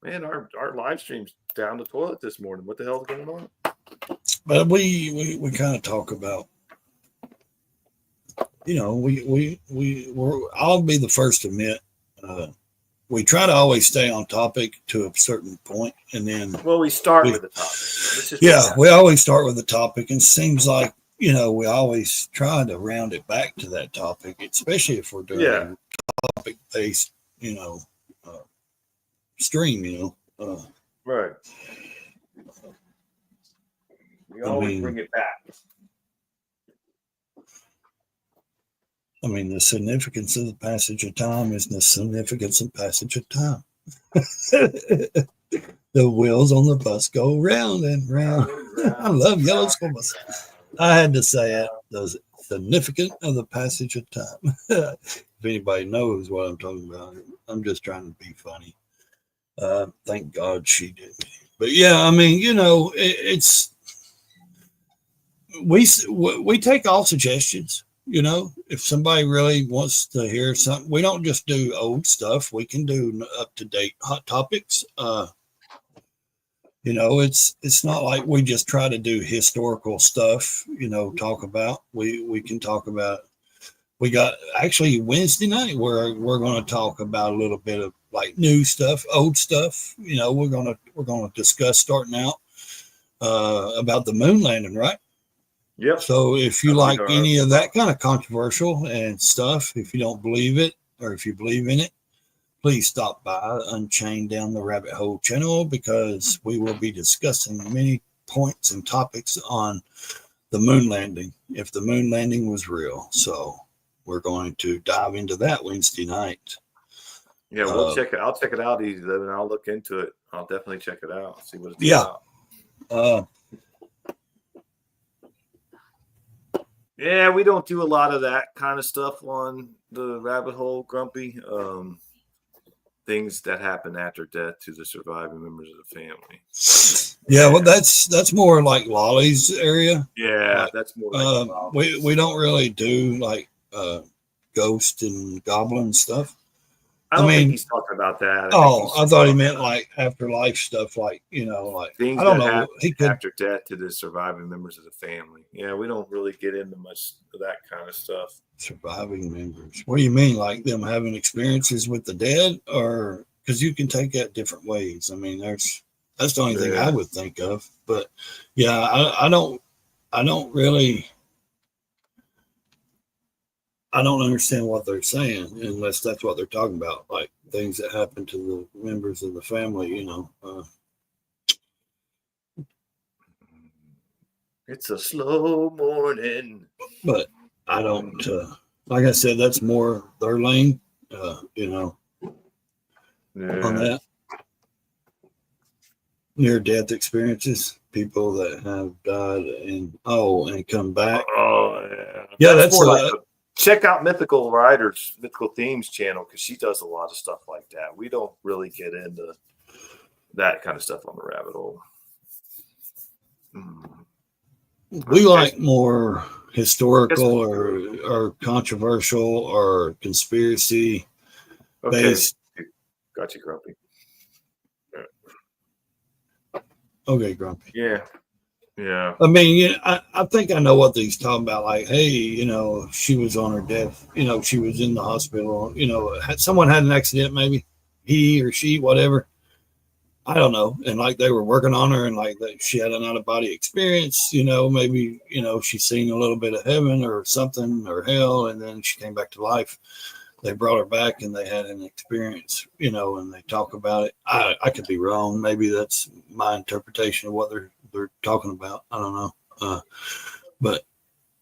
Man, our live stream's down the toilet this morning. What the hell's going on? But we kind of talk about, you know, I'll be the first to admit, we try to always stay on topic to a certain point, and then we start with the topic. We always start with the topic, and it seems like we always try to round it back to that topic, especially if we're doing a topic-based, stream. Right. We always bring it back. I mean, the significance of the passage of time is the significance of passage of time. The wheels on the bus go round and round. I love yellow school bus. I had to say it. The significance of the passage of time. If anybody knows what I'm talking about, I'm just trying to be funny. Thank God she did. But yeah, I mean, it's we take all suggestions. If somebody really wants to hear something, we don't just do old stuff. We can do up to date hot topics. It's not like we just try to do historical stuff. Talk about. We can talk about. We got actually Wednesday night where we're going to talk about a little bit of like new stuff, old stuff. We're gonna discuss starting out about the moon landing, right? Yep. So if you like any of that kind of controversial and stuff, if you don't believe it or if you believe in it, please stop by Unchained Down the Rabbit Hole channel, because we will be discussing many points and topics on the moon landing, if the moon landing was real. So we're going to dive into that Wednesday night. Yeah, we'll check it. I'll check it out easy, and I'll look into it. I'll definitely check it out. See what it's about. Yeah, we don't do a lot of that kind of stuff on the rabbit hole, Grumpy. Things that happen after death to the surviving members of the family. Yeah, well, that's more like Lolly's area. Yeah, that's more like we don't really do like ghost and goblin stuff. I don't think he's talking about that. I thought he meant like afterlife stuff, like like things I don't that know. Happen after death to the surviving members of the family. Yeah, we don't really get into much of that kind of stuff. Surviving members. What do you mean, like them having experiences with the dead, or because you can take that different ways? I mean, that's the only thing I would think of. But yeah, I don't really. I don't understand what they're saying unless that's what they're talking about, like things that happen to the members of the family, It's a slow morning. But I don't, like I said, that's more their lane, on that. Near-death experiences, people that have died and come back. Oh, yeah. Yeah, that's more like check out Mythical Themes channel, because she does a lot of stuff like that. We don't really get into that kind of stuff on the rabbit hole. We like more historical or controversial or conspiracy based. Got you, Grumpy. Okay, Grumpy. Yeah. Yeah. I mean, I think I know what he's talking about. Like, hey, she was on her death. She was in the hospital. Someone had an accident, maybe he or she, whatever. I don't know. And like they were working on her, and like that she had an out of body experience. Maybe she's seen a little bit of heaven or something or hell, and then she came back to life. They brought her back, and they had an experience. And they talk about it. I could be wrong. Maybe that's my interpretation of what they're talking about. I don't know. But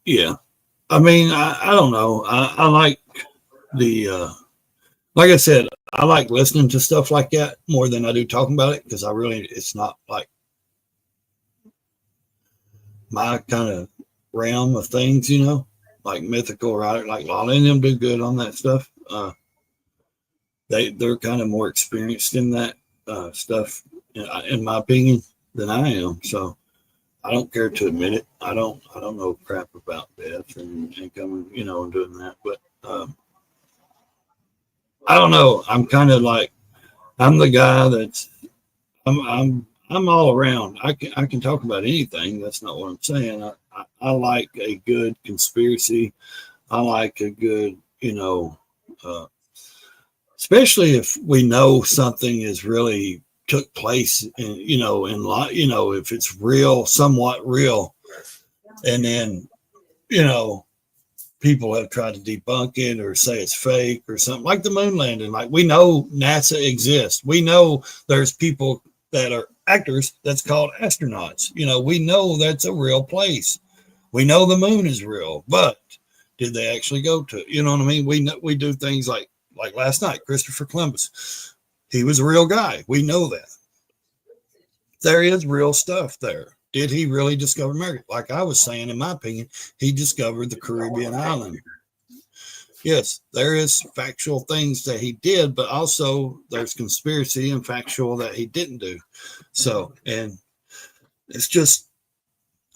yeah, I mean, I don't know. I like the, like I said, I like listening to stuff like that more than I do talking about it, because it's not like my kind of realm of things, like mythical, right? Like Lolly and them do good on that stuff. They're kind of more experienced in that stuff, in my opinion, than I am. So I don't care to admit it. I don't know crap about death and coming, and doing that. But I don't know. I'm kind of like, I'm the guy that's I'm all around. I can talk about anything. That's not what I'm saying. I like a good conspiracy. I like a good, especially if we know something is really took place in, if it's real, somewhat real, and then, people have tried to debunk it or say it's fake or something, like the moon landing. Like, we know NASA exists. We know there's people that are actors that's called astronauts. We know that's a real place. We know the moon is real, but did they actually go to it? You know what I mean? We do things like last night, Christopher Columbus. He was a real guy. We know that. There is real stuff there. Did he really discover America? Like I was saying, in my opinion, he discovered the Caribbean island. Yes, there is factual things that he did, but also there's conspiracy and factual that he didn't do. So, and it's just,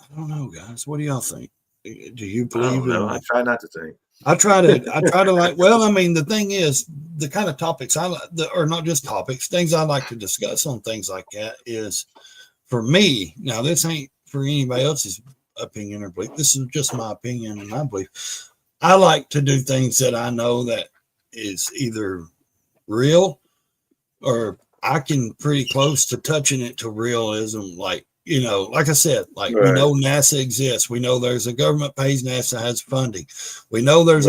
I don't know, guys. What do y'all think? Do you believe in? I try not to think. I try to like, well, I mean, the thing is, the kind of topics or not just topics, things I like to discuss on things like that is, for me, now this ain't for anybody else's opinion or belief. This is just my opinion and my belief. I like to do things that I know that is either real or I can pretty close to touching it to realism. Like, like I said, like we know NASA exists. We know there's a government pays NASA, has funding. We know there's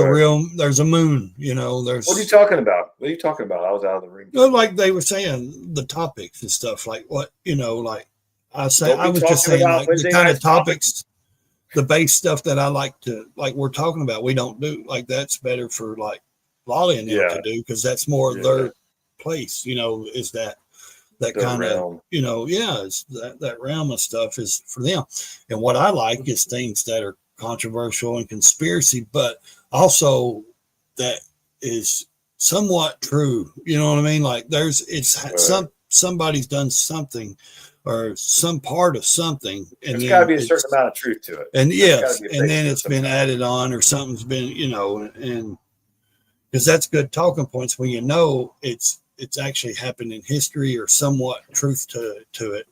there's a moon, there's. What are you talking about? What are you talking about? I was out of the ring. Like they were saying, the topics and stuff, like what, like I was just saying, like the kind of topics, the base stuff that I like we're talking about, we don't do. Like that's better for like Lolly and them to do, because that's more their place, is that kind of, it's that realm of stuff is for them. And what I like is things that are controversial and conspiracy, but also that is somewhat true. You know what I mean? Like somebody's done something or some part of something, and there's got to be a certain amount of truth to it. And yes, and then it's been added on, or something's been, and because that's good talking points when it's actually happened in history or somewhat truth to it,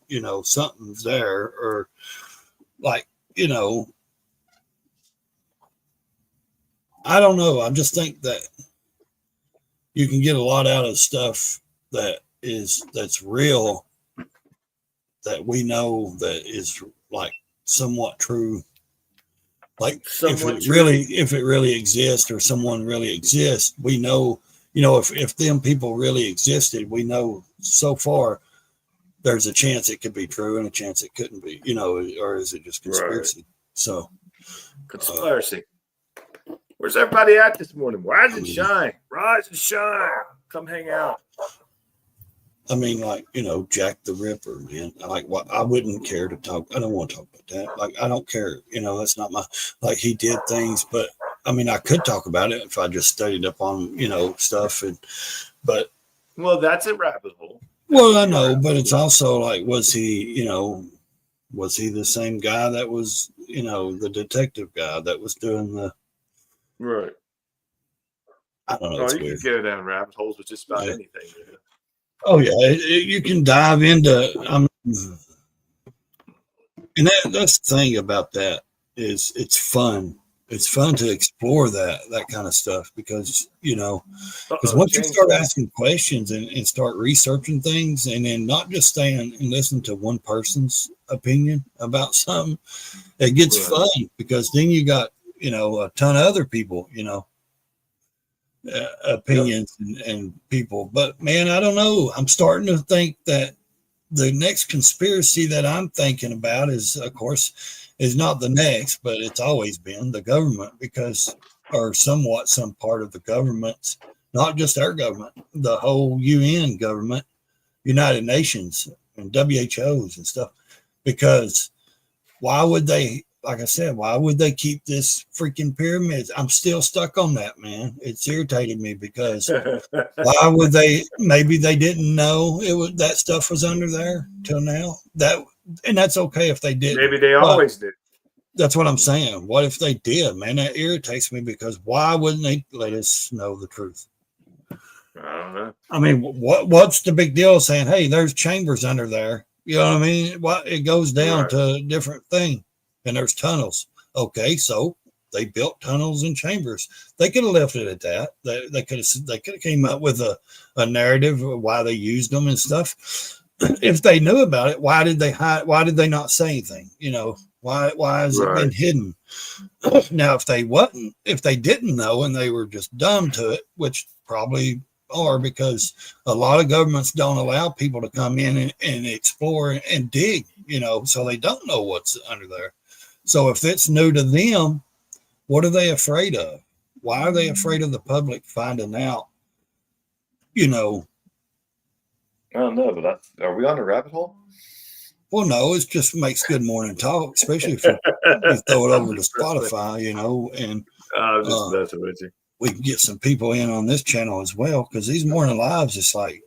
something's there, or like, I don't know. I just think that you can get a lot out of stuff that's real, that we know that is like somewhat true. Like if it really exists, or someone really exists, we know, if them people really existed, we know so far there's a chance it could be true and a chance it couldn't be, or is it just conspiracy? Right. So conspiracy. Where's everybody at this morning? Rise and shine. Rise and shine. Come hang out. I mean, like, Jack the Ripper, man. Like, what I wouldn't care to talk. I don't want to talk about that. Like, I don't care. That's not my, like, he did things, but I mean, I could talk about it if I just studied up on, stuff. But well, that's a rabbit hole. Well, I know, but it's also like, was he the same guy that was, the detective guy that was doing the. Right. I don't know. You can go down rabbit holes with just about anything. Oh yeah, you can dive into. And that's the thing about that is it's fun. It's fun to explore that kind of stuff, because because once you start asking questions and start researching things, and then not just staying and listen to one person's opinion about something, it gets fun, because then you got a ton of other people opinions and people. But man, I don't know. I'm starting to think that the next conspiracy that I'm thinking about is, of course, is not the next, but it's always been the government, because, or somewhat some part of the government, not just our government, the whole UN government, United Nations and WHOs and stuff. Because why would they, like I said, why would they keep this freaking pyramids? I'm still stuck on that, man. It's irritated me, because why would they? Maybe they didn't know that stuff was under there till now. And that's okay if they did. Maybe they always did. That's what I'm saying. What if they did, man? That irritates me, because why wouldn't they let us know the truth? I don't know. I mean, what's the big deal saying, hey, there's chambers under there? You know what I mean? It goes down to a different thing. And there's tunnels. Okay, so They built tunnels and chambers. They could have left it at that. They could have came up with a narrative of why they used them and stuff. If they knew about it, why did they hide? Why did they not say anything? Why has it been hidden? Now, if they didn't know and they were just dumb to it, which probably are, because a lot of governments don't allow people to come in and explore and dig, so they don't know what's under there. So if it's new to them, what are they afraid of? Why are they afraid of the public finding out? I don't know, but are we on a rabbit hole? Well, no, it just makes good morning talk, especially if you throw it over to Spotify, and I'm just messing with you. We can get some people in on this channel as well, because these morning lives, it's like,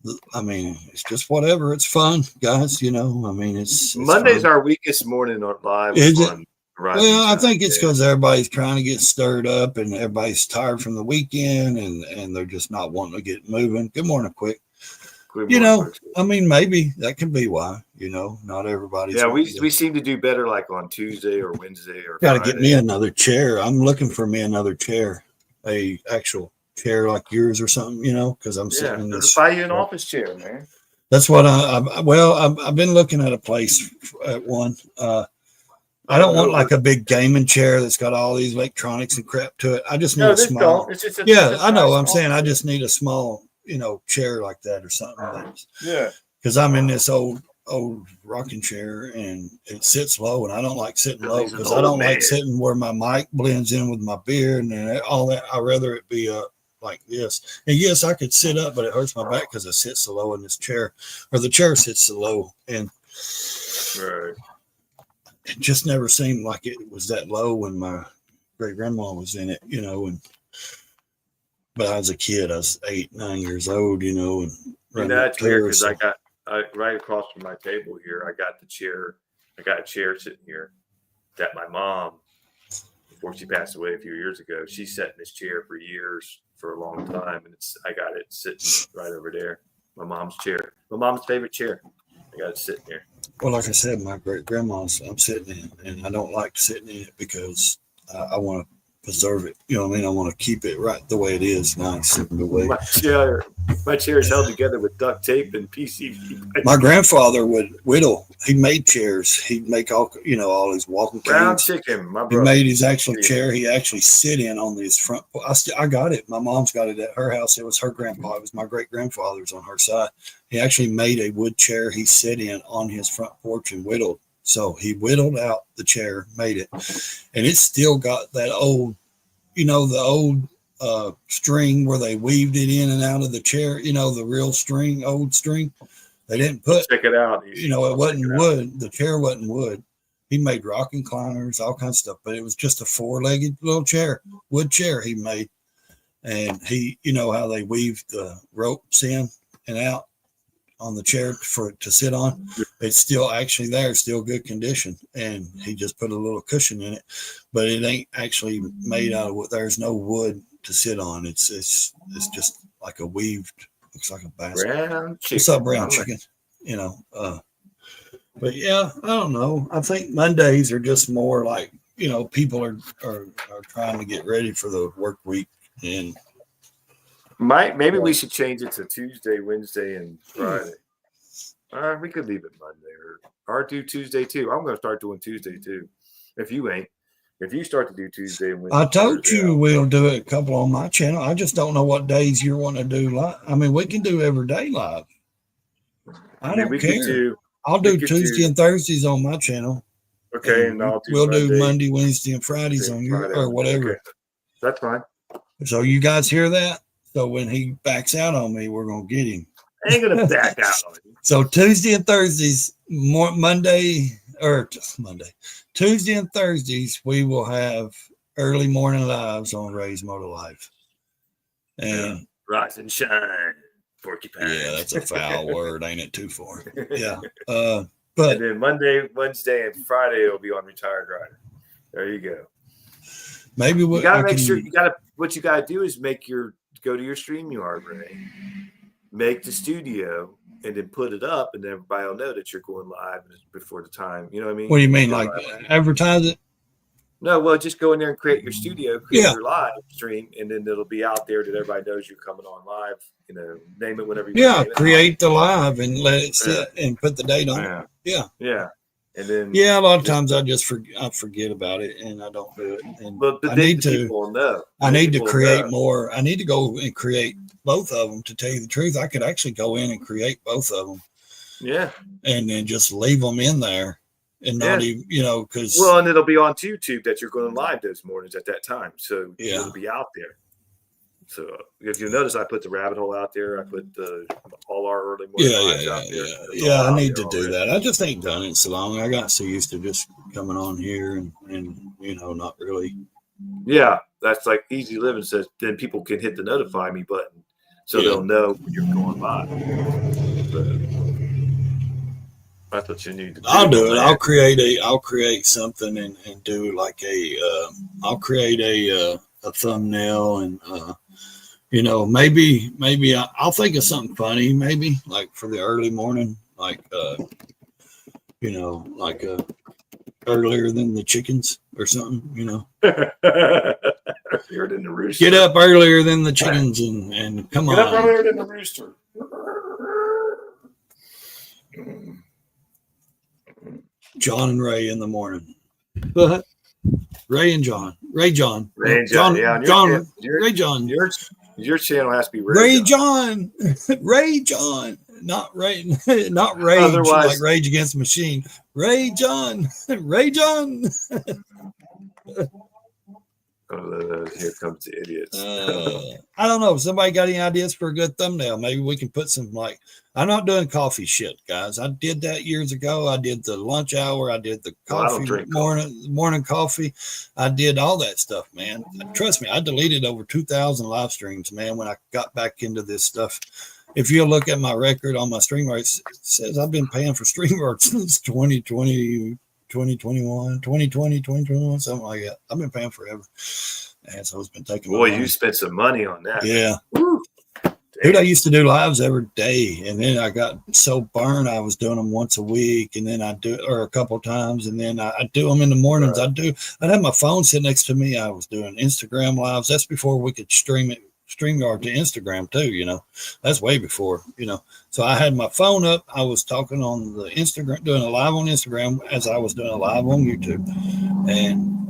it's just whatever. It's fun, guys. It's Monday's fun. our weakest morning on live. Is it? Well, I think it's because everybody's trying to get stirred up and everybody's tired from the weekend and they're just not wanting to get moving. Good morning, Quick. Maybe that can be why, not everybody's. Yeah, we seem to do better like on Tuesday or Wednesday or Got to get me another chair. I'm looking for me another chair, a actual chair like yours or something, because I'm sitting in this. Buy you an office chair, man. That's what I've been looking at a place at one. I don't want like a big gaming chair that's got all these electronics and crap to it. I just need a small. I know. I'm saying I just need a small, chair like that or something. Because I'm in this old rocking chair and it sits low, and I don't like sitting low because I don't like sitting where my mic blends in with my beard and all that. I'd rather it be like this. And yes, I could sit up, but it hurts my back because it sits so low in this chair, or the chair sits so low, and it just never seemed like it was that low when my great grandma was in it, but I was a kid. I was 8, 9 years old, and that's weird because I got right across from my table here. I got the chair. I got a chair sitting here that my mom, before she passed away a few years ago, she sat in this chair for years, for a long time, and I got it sitting right over there. My mom's chair, my mom's favorite chair. I got it sitting here. Well, like I said, my great grandma's I'm sitting in, and I don't like sitting in it because I want to preserve it. I want to keep it right the way it is, nice and the way. My chair is held together with duct tape and PCV. My grandfather would whittle. He made chairs. He'd make all his walking brown canes. Chicken. My brother. He made his actual chair. He actually sit in on his front. I got it. My mom's got it at her house. It was her grandpa. It was my great grandfather's on her side. He actually made a wood chair. He sat in on his front porch and whittled. So he whittled out the chair, made it, and it's still got that old, the old string where they weaved it in and out of the chair. The real string, old string. They didn't put. Check it out. It wasn't wood. The chair wasn't wood. He made rocking climbers, all kinds of stuff, but it was just a 4-legged little chair, wood chair he made, and he, how they weaved the ropes in and out on the chair for it to sit on. It's still actually there, still good condition, and he just put a little cushion in it, but it ain't actually made out of wood. There's no wood to sit on. It's just like a weaved, looks like a basket. What's up, brown chicken? But yeah, I don't know. I think Mondays are just more like, people are trying to get ready for the work week, and maybe we should change it to Tuesday, Wednesday, and Friday. We could leave it Monday or do Tuesday too. I'm going to start doing Tuesday too. If you start to do Tuesday and Wednesday, I told you we'll do a couple on my channel. I just don't know what days you want to do live. We can do every day live. I don't care. I'll do Tuesday and Thursdays on my channel. Okay, and we'll do Monday, Wednesday, and Fridays on your or whatever. Okay. That's fine. So you guys hear that? So when he backs out on me, we're gonna get him. I ain't gonna back out on you. So Tuesday and Thursdays, Tuesday and Thursdays, we will have early morning lives on Raysmotolife. And rise and shine, porcupine. Yeah, that's a foul word, ain't it? Too far. Yeah. But and then Monday, Wednesday, and Friday will be on Retired Rider. There you go. Maybe you gotta make sure what you gotta do is go to your StreamYard, Ray, make the studio, and then put it up, and then everybody will know that you're going live before the time. You know what I mean? What do you mean, like advertise it? No, well, just go in there and create your studio, create your live stream, and then it'll be out there that everybody knows you're coming on live. You know, name it whenever you want to. Create the live and let it sit and put the date on it. Yeah. And then a lot of times I forget about it and I don't do it. And but I need to know. I need to create more. I need to go and create both of them. To tell you the truth, I could actually go in and create both of them. Yeah. And then just leave them in there. And not even, because and it'll be on YouTube that you're going live those mornings at that time, so it'll be out there. So if you notice, I put the rabbit hole out there. I put all our early morning lives out there. Yeah, I need to do that. I just ain't done it so long. I got so used to just coming on here and not really. Yeah, that's like easy living. Says then people can hit the notify me button, so they'll know when you're going live. So, that's what you need to do. I'll do it. I'll create something and do like I'll create a thumbnail and maybe I'll think of something funny, maybe like for the early morning, like earlier than the chickens or something, Earlier than the rooster. Get up earlier than the chickens and come on. Get up earlier than the rooster. John and Ray in the morning. Ray John. Ray John. Yeah, Ray John. Your channel has to be Ray John. Ray John. Not Ray. Not Rage. Otherwise, like Rage Against the Machine. Ray John. Ray John. Here comes the idiots. I don't know. Somebody got any ideas for a good thumbnail? Maybe we can put some I'm not doing coffee shit, guys. I did that years ago. I did the lunch hour. I did the coffee morning coffee. I did all that stuff, man. Trust me, I deleted over 2,000 live streams, man, when I got back into this stuff. If you look at my record on my StreamYard, it says I've been paying for StreamYard since 2020. 2021, something like that. I've been paying forever. And so it's been taking. Boy, you spent some money on that. Yeah. Dude, I used to do lives every day. And then I got so burned, I was doing them once a week. And then a couple of times. And then I do them in the mornings. Right. I'd have my phone sit next to me. I was doing Instagram lives. That's before we could StreamYard to Instagram too, that's way before, so I had my phone up. I was talking on the Instagram, doing a live on Instagram as I was doing a live on YouTube. And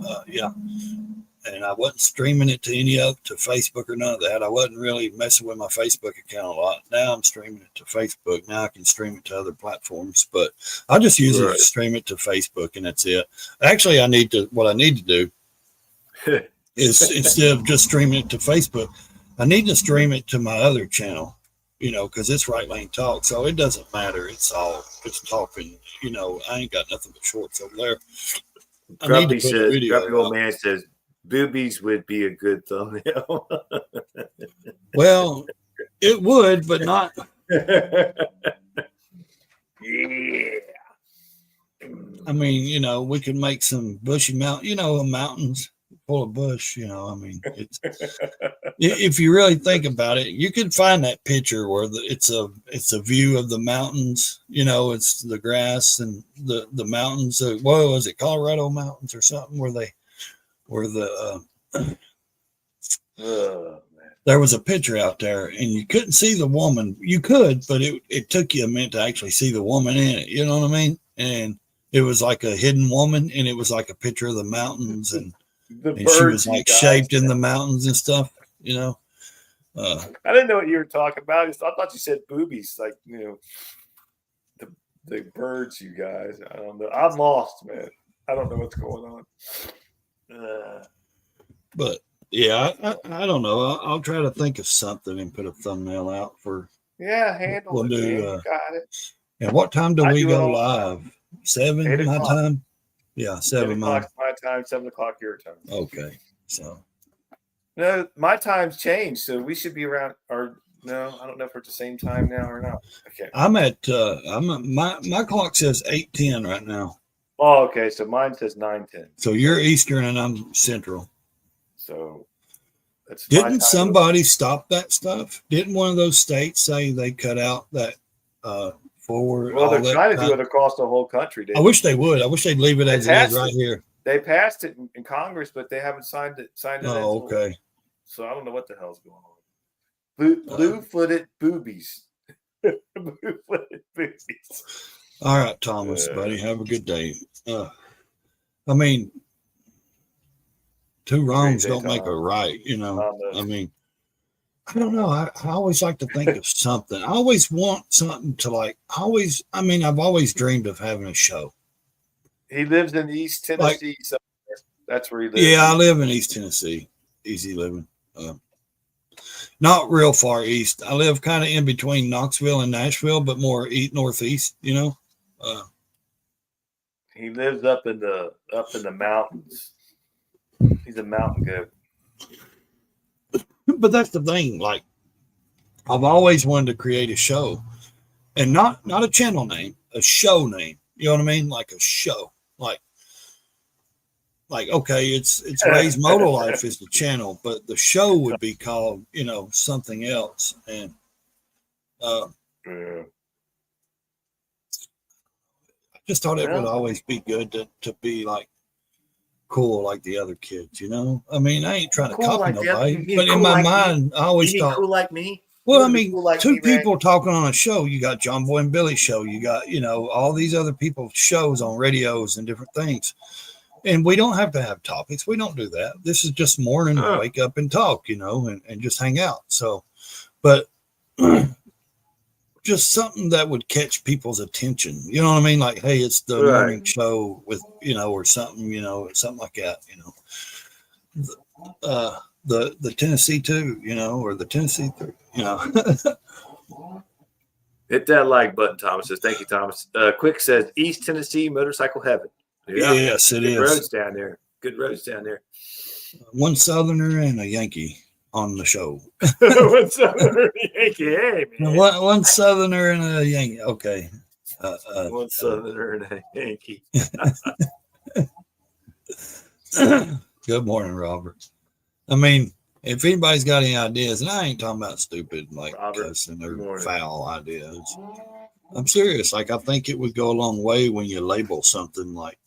and I wasn't streaming it to to Facebook or none of that. I wasn't really messing with my Facebook account a lot. Now I'm streaming it to Facebook. Now I can stream it to other platforms, but I just usually stream it to Facebook and that's it. Actually, what I need to do is instead of just streaming it to Facebook, I need to stream it to my other channel, because it's Right Lane Talk. So it doesn't matter. It's talking, I ain't got nothing but shorts over there. Grumpy old man says, boobies would be a good thumbnail. Well, it would, but not. Yeah. I mean, we could make some bushy mountains. Full of bush, it's if you really think about it, you can find that picture where it's a view of the mountains, it's the grass and the mountains. Was it Colorado mountains or something there was a picture out there and you couldn't see the woman. You could, but it took you a minute to actually see the woman in it. You know what I mean? And it was like a hidden woman and it was like a picture of the mountains and she was like shaped in the mountains and stuff, I didn't know what you were talking about. I thought you said boobies, like, the birds, you guys. I don't know. I'm lost, man. I don't know what's going on. But yeah, I don't know. I'll try to think of something and put a thumbnail out for. Yeah, handle we'll it. Do, got it. And what time do we go live? 7 my time? Yeah, 7 my time, 7 o'clock your time. Okay, so no, my time's changed, so we should be around. Or no, I don't know if we're at the same time now or not. Okay, my clock says 8:10 right now. Oh, okay, so mine says 9:10. So you're Eastern and I'm Central. So didn't somebody stop that stuff? Didn't one of those states say they cut out that forward? Well, they're trying to do it across the whole country. I wish they would. I wish they'd leave it as it is right here. They passed it in Congress, but they haven't signed it. Oh, okay. So I don't know what the hell's going on. Blue-footed boobies. Blue-footed boobies. All right, Thomas, buddy. Have a good day. I mean, two wrongs don't make a right, you know. I mean, I don't know. I always like to think of something. I always want something to I've always dreamed of having a show. He lives in East Tennessee. So that's where he lives. Yeah, I live in East Tennessee. Easy living. Not real far east. I live kind of in between Knoxville and Nashville, but more northeast, you know. He lives up in the mountains. He's a mountain goat. But that's the thing. Like, I've always wanted to create a show, and not a channel name, a show name. You know what I mean? Like a show. Like okay, it's Raysmotolife is the channel, but the show would be called, you know, something else. And I just thought it would always be good to be like cool like the other kids, you know. I mean, I ain't trying to copy nobody, but in my mind, I always thought cool like me. Well, I mean, two people talking on a show. You got John Boy and Billy show. You got, you know, all these other people's shows on radios and different things. And we don't have to have topics. We don't do that. This is just morning, wake up and talk, you know, and just hang out. So, but just something that would catch people's attention. You know what I mean? Like, hey, it's the morning show with, you know, or something, you know, something like that, you know. The Tennessee 2, you know, or the Tennessee 3, you know. Hit that like button, Thomas says. Thank you, Thomas. Quick says East Tennessee motorcycle heaven. Yeah, yes, it is. Good roads down there. Good roads down there. One Southerner and a Yankee on the show. One Southerner and a Yankey. Hey, man. One Southerner and a Yankee. Okay. One Southerner and a Yankee. Good morning, Robert. I mean, if anybody's got any ideas, and I ain't talking about stupid like cussing or foul ideas. I'm serious. Like, I think it would go a long way when you label something like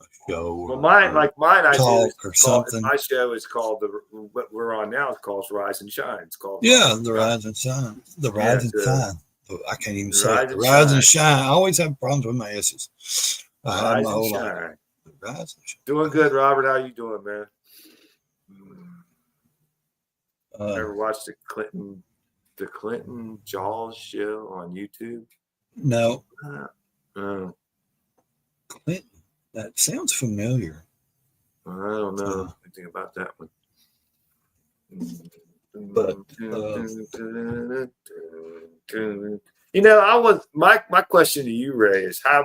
a show. Well, mine talk or something. My show is called what we're on now. It's called Rise and Shine. It's called the Rise and Shine. The Rise and Shine. I can't even say it. The Rise and Shine. I always have problems with my S's. I have my whole life. Rise and Shine. Doing good, Robert. How you doing, man? Ever watched the Clinton Jaws show on YouTube? No. Clinton. That sounds familiar. I don't know anything about that one. But you know, my question to you, Ray, is how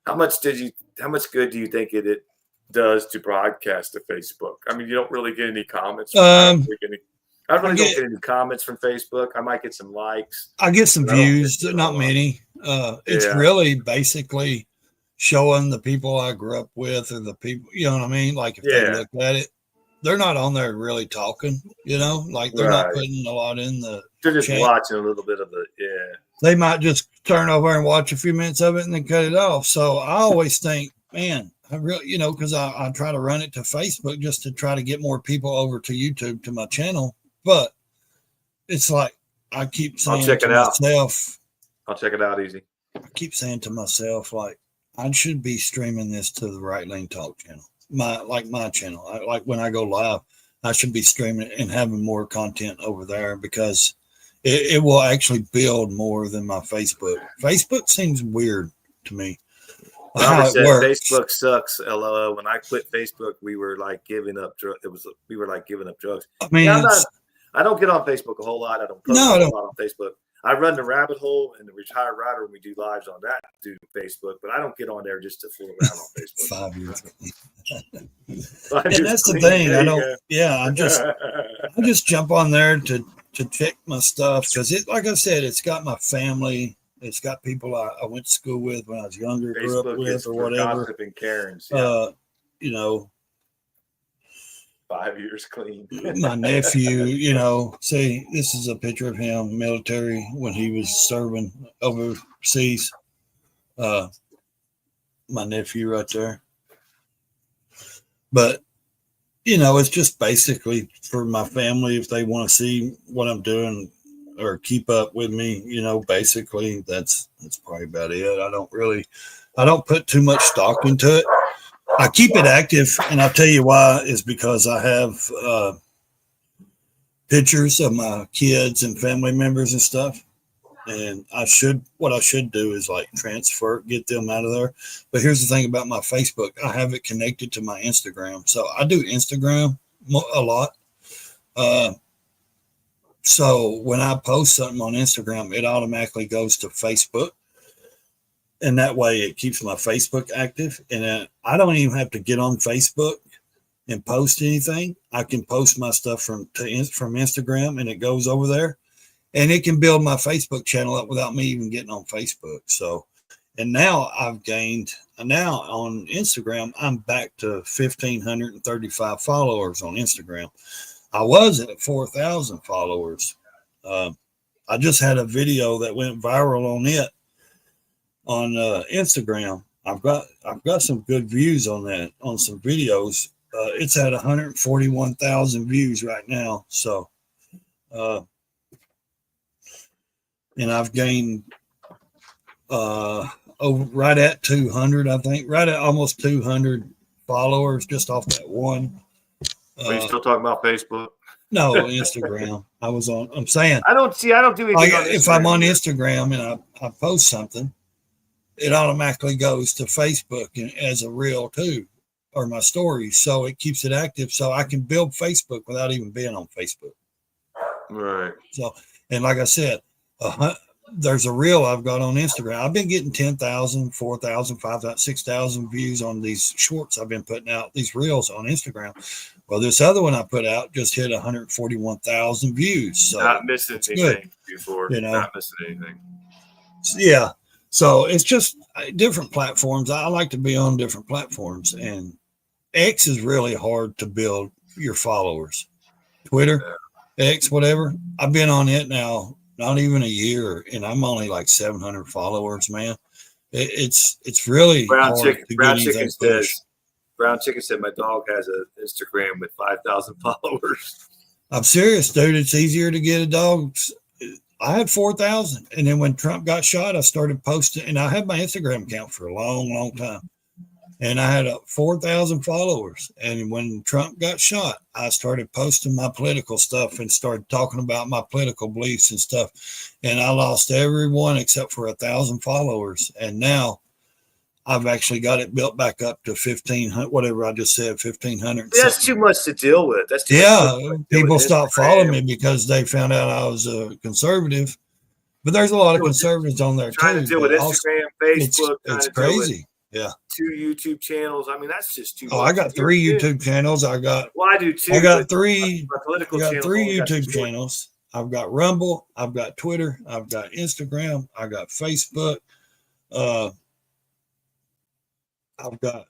much good do you think it does to broadcast to Facebook? I mean, you don't really get any comments. I really don't get any comments from Facebook. I might get some likes. I get some views, not many. It's really basically showing the people I grew up with or the people, you know what I mean? Like, if they look at it, they're not on there really talking, you know? Like, they're not putting a lot in the They're just watching a little bit of it, They might just turn over and watch a few minutes of it and then cut it off. So I always think, man, I really, you know, because I try to run it to Facebook just to try to get more people over to YouTube, to my channel. But it's like, I keep saying to myself, I'll check it out easy. I keep saying to myself, like, I should be streaming this to the Right Lane Talk channel, my channel. Like when I go live, I should be streaming and having more content over there, because it will actually build more than my Facebook. Facebook seems weird to me. Robert said Facebook sucks. LOL. When I quit Facebook, we were like giving up drugs. We were like giving up drugs. I mean, I don't get on Facebook a whole lot. I don't post a whole lot on Facebook. I run the Rabbit Hole and the Retired Rider, and we do lives on that through Facebook, but I don't get on there just to fool around on Facebook. 5 years. And that's the thing. I don't. Yeah, I just jump on there to check my stuff, because it, like I said, it's got my family. It's got people I went to school with when I was younger, grew up with, or whatever. Gossip and Karens, you know. 5 years clean. My nephew, you know, see, this is a picture of him, military, when he was serving overseas. My nephew right there. But it's just basically for my family if they want to see what I'm doing or keep up with me. Basically that's probably about it. I don't put too much stock into it. I keep it active, and I'll tell you why is because I have pictures of my kids and family members and stuff. And what I should do is like get them out of there. But here's the thing about my Facebook. I have it connected to my Instagram. So I do Instagram a lot. So when I post something on Instagram, it automatically goes to Facebook. And that way it keeps my Facebook active. And I don't even have to get on Facebook and post anything. I can post my stuff from Instagram and it goes over there. And it can build my Facebook channel up without me even getting on Facebook. So, and now on Instagram, I'm back to 1,535 followers on Instagram. I was at 4,000 followers. I just had a video that went viral on Instagram. I've got some good views on that, on some videos. It's at 141,000 views right now. So, and I've gained right at 200, I think, right at almost 200 followers just off that one. Are you still talking about Facebook? No, Instagram. I'm saying I don't do anything like, on Instagram. If I'm on Instagram and I post something, it automatically goes to Facebook as a reel too, or my stories. So it keeps it active. So I can build Facebook without even being on Facebook. Right. So, and like I said, there's a reel I've got on Instagram. I've been getting 10,000, 4,000, 5,000, 6,000 views on these shorts I've been putting out, these reels on Instagram. Well, this other one I put out just hit 141,000 views. So not missing anything before. Not missing anything. Yeah. So it's just different platforms. I like to be on different platforms. And X is really hard to build your followers. Twitter, X, whatever. I've been on it now not even a year, and I'm only like 700 followers, man. It's really Brown Chicken said my dog has an Instagram with 5,000 followers. I'm serious, dude. It's easier to get a dog. I had 4,000, and then when Trump got shot, I started posting, and I had my Instagram account for a long, long time. And I had 4,000 followers. And when Trump got shot, I started posting my political stuff and started talking about my political beliefs and stuff. And I lost everyone except for 1,000 followers. And now I've actually got it built back up to 1,500, whatever I just said, 1,500. That's too much to deal with. People stopped following me because they found out I was a conservative. But there's a lot of conservatives on there trying too. To deal with Instagram, Facebook. It's crazy. Yeah. 2 YouTube channels. I mean, that's just too much. Oh, I got 3 YouTube channels. I do too. I got 3. Political I got 3 YouTube channels. I've got Rumble. I've got Twitter. I've got Instagram. I got Facebook. I've got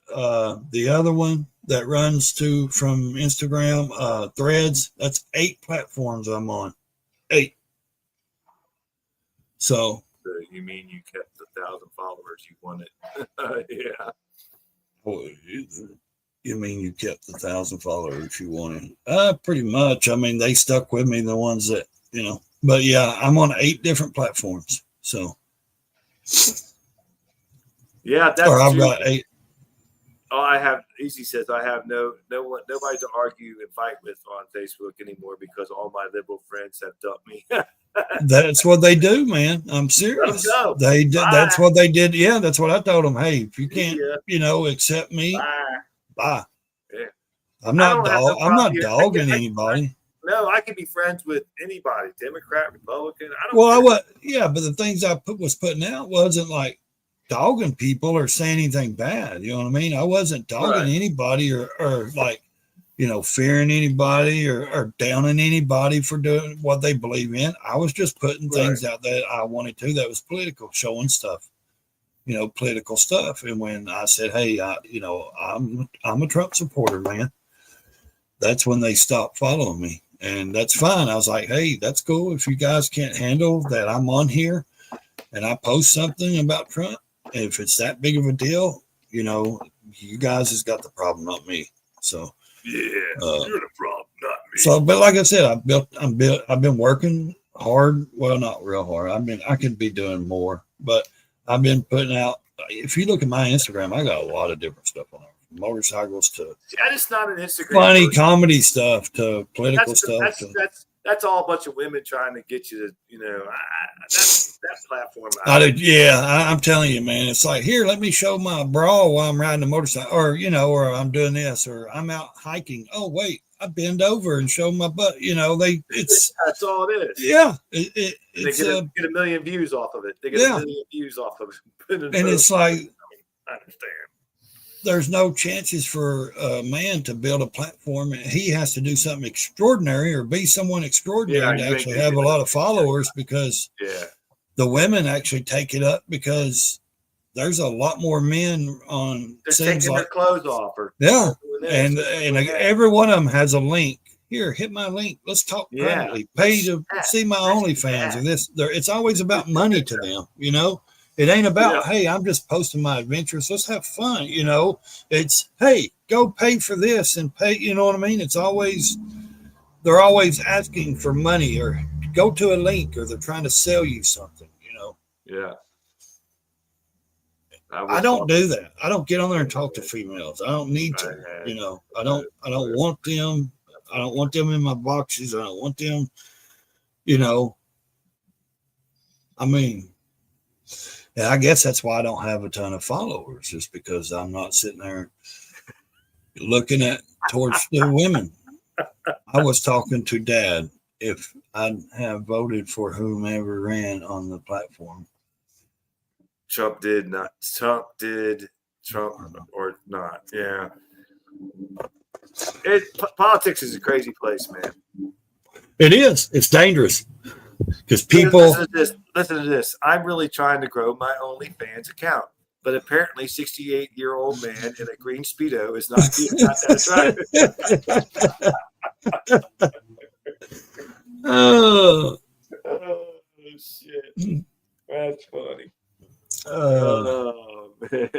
the other one that runs from Instagram, Threads. That's 8 platforms I'm on. 8. So. You mean you kept 1,000 followers? You wanted, yeah. Oh, you mean you kept 1,000 followers you wanted? Pretty much. I mean, they stuck with me, the ones that, But yeah, I'm on 8 different platforms. So. Yeah, that's. Or I've got 8. Oh, I have. Easy says I have nobody to argue and fight with on Facebook anymore because all my liberal friends have dumped me. That's what they do, man. I'm serious. They did. That's what they did. Yeah, that's what I told them. Hey, if you can't, accept me, bye. Yeah. I'm not dogging anybody. No, I can be friends with anybody, Democrat, Republican. But the things I was putting out wasn't like dogging people or saying anything bad. You know what I mean? I wasn't dogging anybody or like, fearing anybody or downing anybody for doing what they believe in. I was just putting things out that I wanted to that was political, showing stuff, political stuff. And when I said, hey, I'm a Trump supporter, man, that's when they stopped following me. And that's fine. I was like, hey, that's cool. If you guys can't handle that I'm on here and I post something about Trump, if it's that big of a deal, you guys has got the problem, not me. So yeah, you're the problem, not me. So, but like I said, I've been working hard. Well, not real hard. I could be doing more, but I've been putting out. If you look at my Instagram, I got a lot of different stuff on there, from motorcycles to I'm just not an Instagram funny person. comedy stuff to political stuff. That's all a bunch of women trying to get you to, that platform. I'm telling you, man, it's like, here, let me show my bra while I'm riding a motorcycle, or I'm doing this, or I'm out hiking. Oh, wait, I bend over and show my butt. That's all it is. Yeah. They get a million views off of it. They get a million views off of it. And it's like, I understand. There's no chances for a man to build a platform. He has to do something extraordinary or be someone extraordinary to actually have a lot of followers, because the women actually take it up, because there's a lot more men on. They're taking their clothes off. And every one of them has a link. Here, hit my link. Let's talk privately. Pay to see my OnlyFans or this. It's always about money to them, It ain't about, hey, I'm just posting my adventures. Let's have fun. It's, hey, go pay for this and pay. You know what I mean? They're always asking for money, or go to a link, or they're trying to sell you something, Yeah. I don't do that. I don't get on there and talk to females. I don't need to, I don't want them. I don't want them in my boxes. I don't want them, and I guess that's why I don't have a ton of followers, just because I'm not sitting there looking towards the women. I was talking to Dad if I'd have voted for whomever ran on the platform. Trump or not. Yeah. Politics is a crazy place, man. It is. It's dangerous. Because people listen to this. I'm really trying to grow my OnlyFans account, but apparently 68-year-old man in a green Speedo is not that attractive. Oh shit. That's funny. Oh man.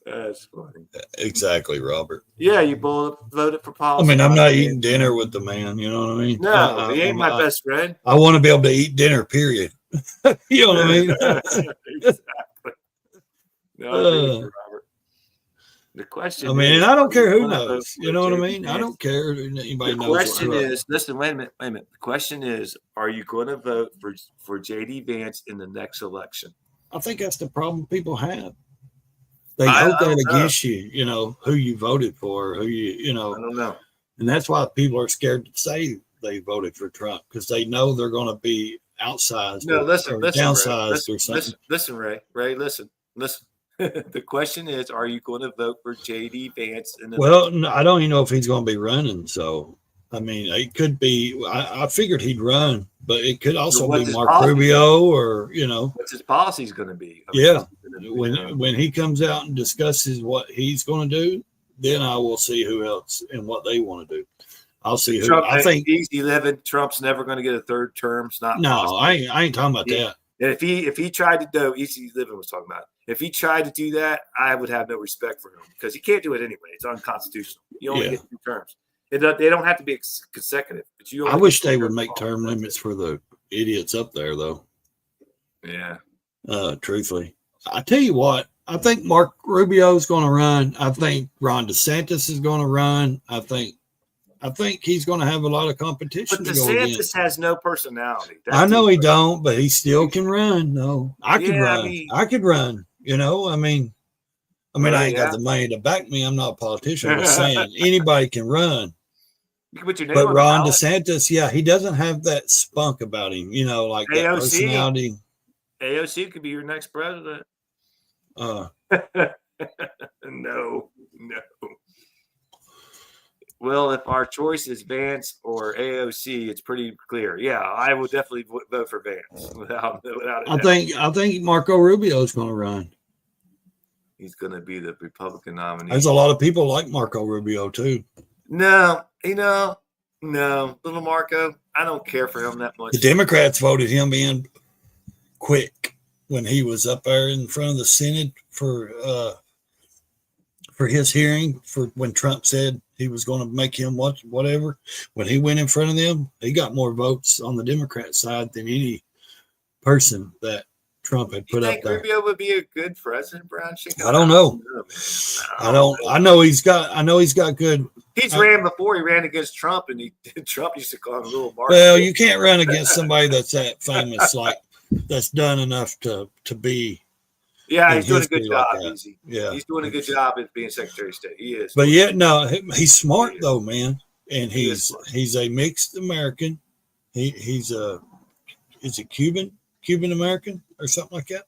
That's funny. Exactly, Robert. Yeah, you both voted for policy. I'm not eating dinner with the man. You know what I mean? No, he ain't my best friend. I want to be able to eat dinner, period. You know what I mean? Exactly. No, Robert. The question and I don't care who knows. You know what I mean? I don't care if anybody knows. The question is, listen, wait a minute. The question is, are you going to vote for J.D. Vance in the next election? I think that's the problem people have. They hold that against you, who you voted for, who you. I don't know. And that's why people are scared to say they voted for Trump, because they know they're going to be outsized or downsized or something. Listen, Ray. Ray, listen. The question is, are you going to vote for J.D. Vance? No, I don't even know if he's going to be running. So, it could be. I figured he'd run, but it could also be Marco Rubio or, What's his policy going to be? When he comes out and discusses what he's going to do, then I will see who else and what they want to do. I'll see who. Trump, I think easy living. Trump's never going to get a third term. It's not. No, I ain't talking about that. And if he tried to do, easy living was talking about. If he tried to do that, I would have no respect for him, because he can't do it anyway. It's unconstitutional. You only get 2 terms. They don't have to be consecutive. But I wish they would make term limits for the idiots up there, though. Yeah. Truthfully, I tell you what, I think Mark Rubio is going to run. I think Ron DeSantis is going to run. I think he's going to have a lot of competition. But DeSantis has no personality. I know he don't, but he still can run. No, I could run. I could run. I ain't got the money to back me. I'm not a politician. I'm just saying anybody can run. But Ron DeSantis, he doesn't have that spunk about him. Like AOC. That personality. AOC could be your next president. No. Well, if our choice is Vance or AOC, it's pretty clear. Yeah, I would definitely vote for Vance without I think Marco Rubio is going to run. He's going to be the Republican nominee. There's a lot of people like Marco Rubio too. No, little Marco. I don't care for him that much. The Democrats voted him in quick when he was up there in front of the Senate for for his hearing for when Trump said he was going to make him whatever. When he went in front of them, he got more votes on the Democrat side than any person that Trump had put up there. Rubio would be a good president, Brown Chicken? I don't know. I know he's got good. He's ran before. He ran against Trump, and Trump used to call him a little Mark. Well, you can't run against somebody that's that famous, like that's done enough to be. Yeah, he's doing a good job. Yeah, he's doing a good job as being Secretary of State. He is. But yet, no, he's smart though, man, and he's a mixed American. He's a Cuban American or something like that.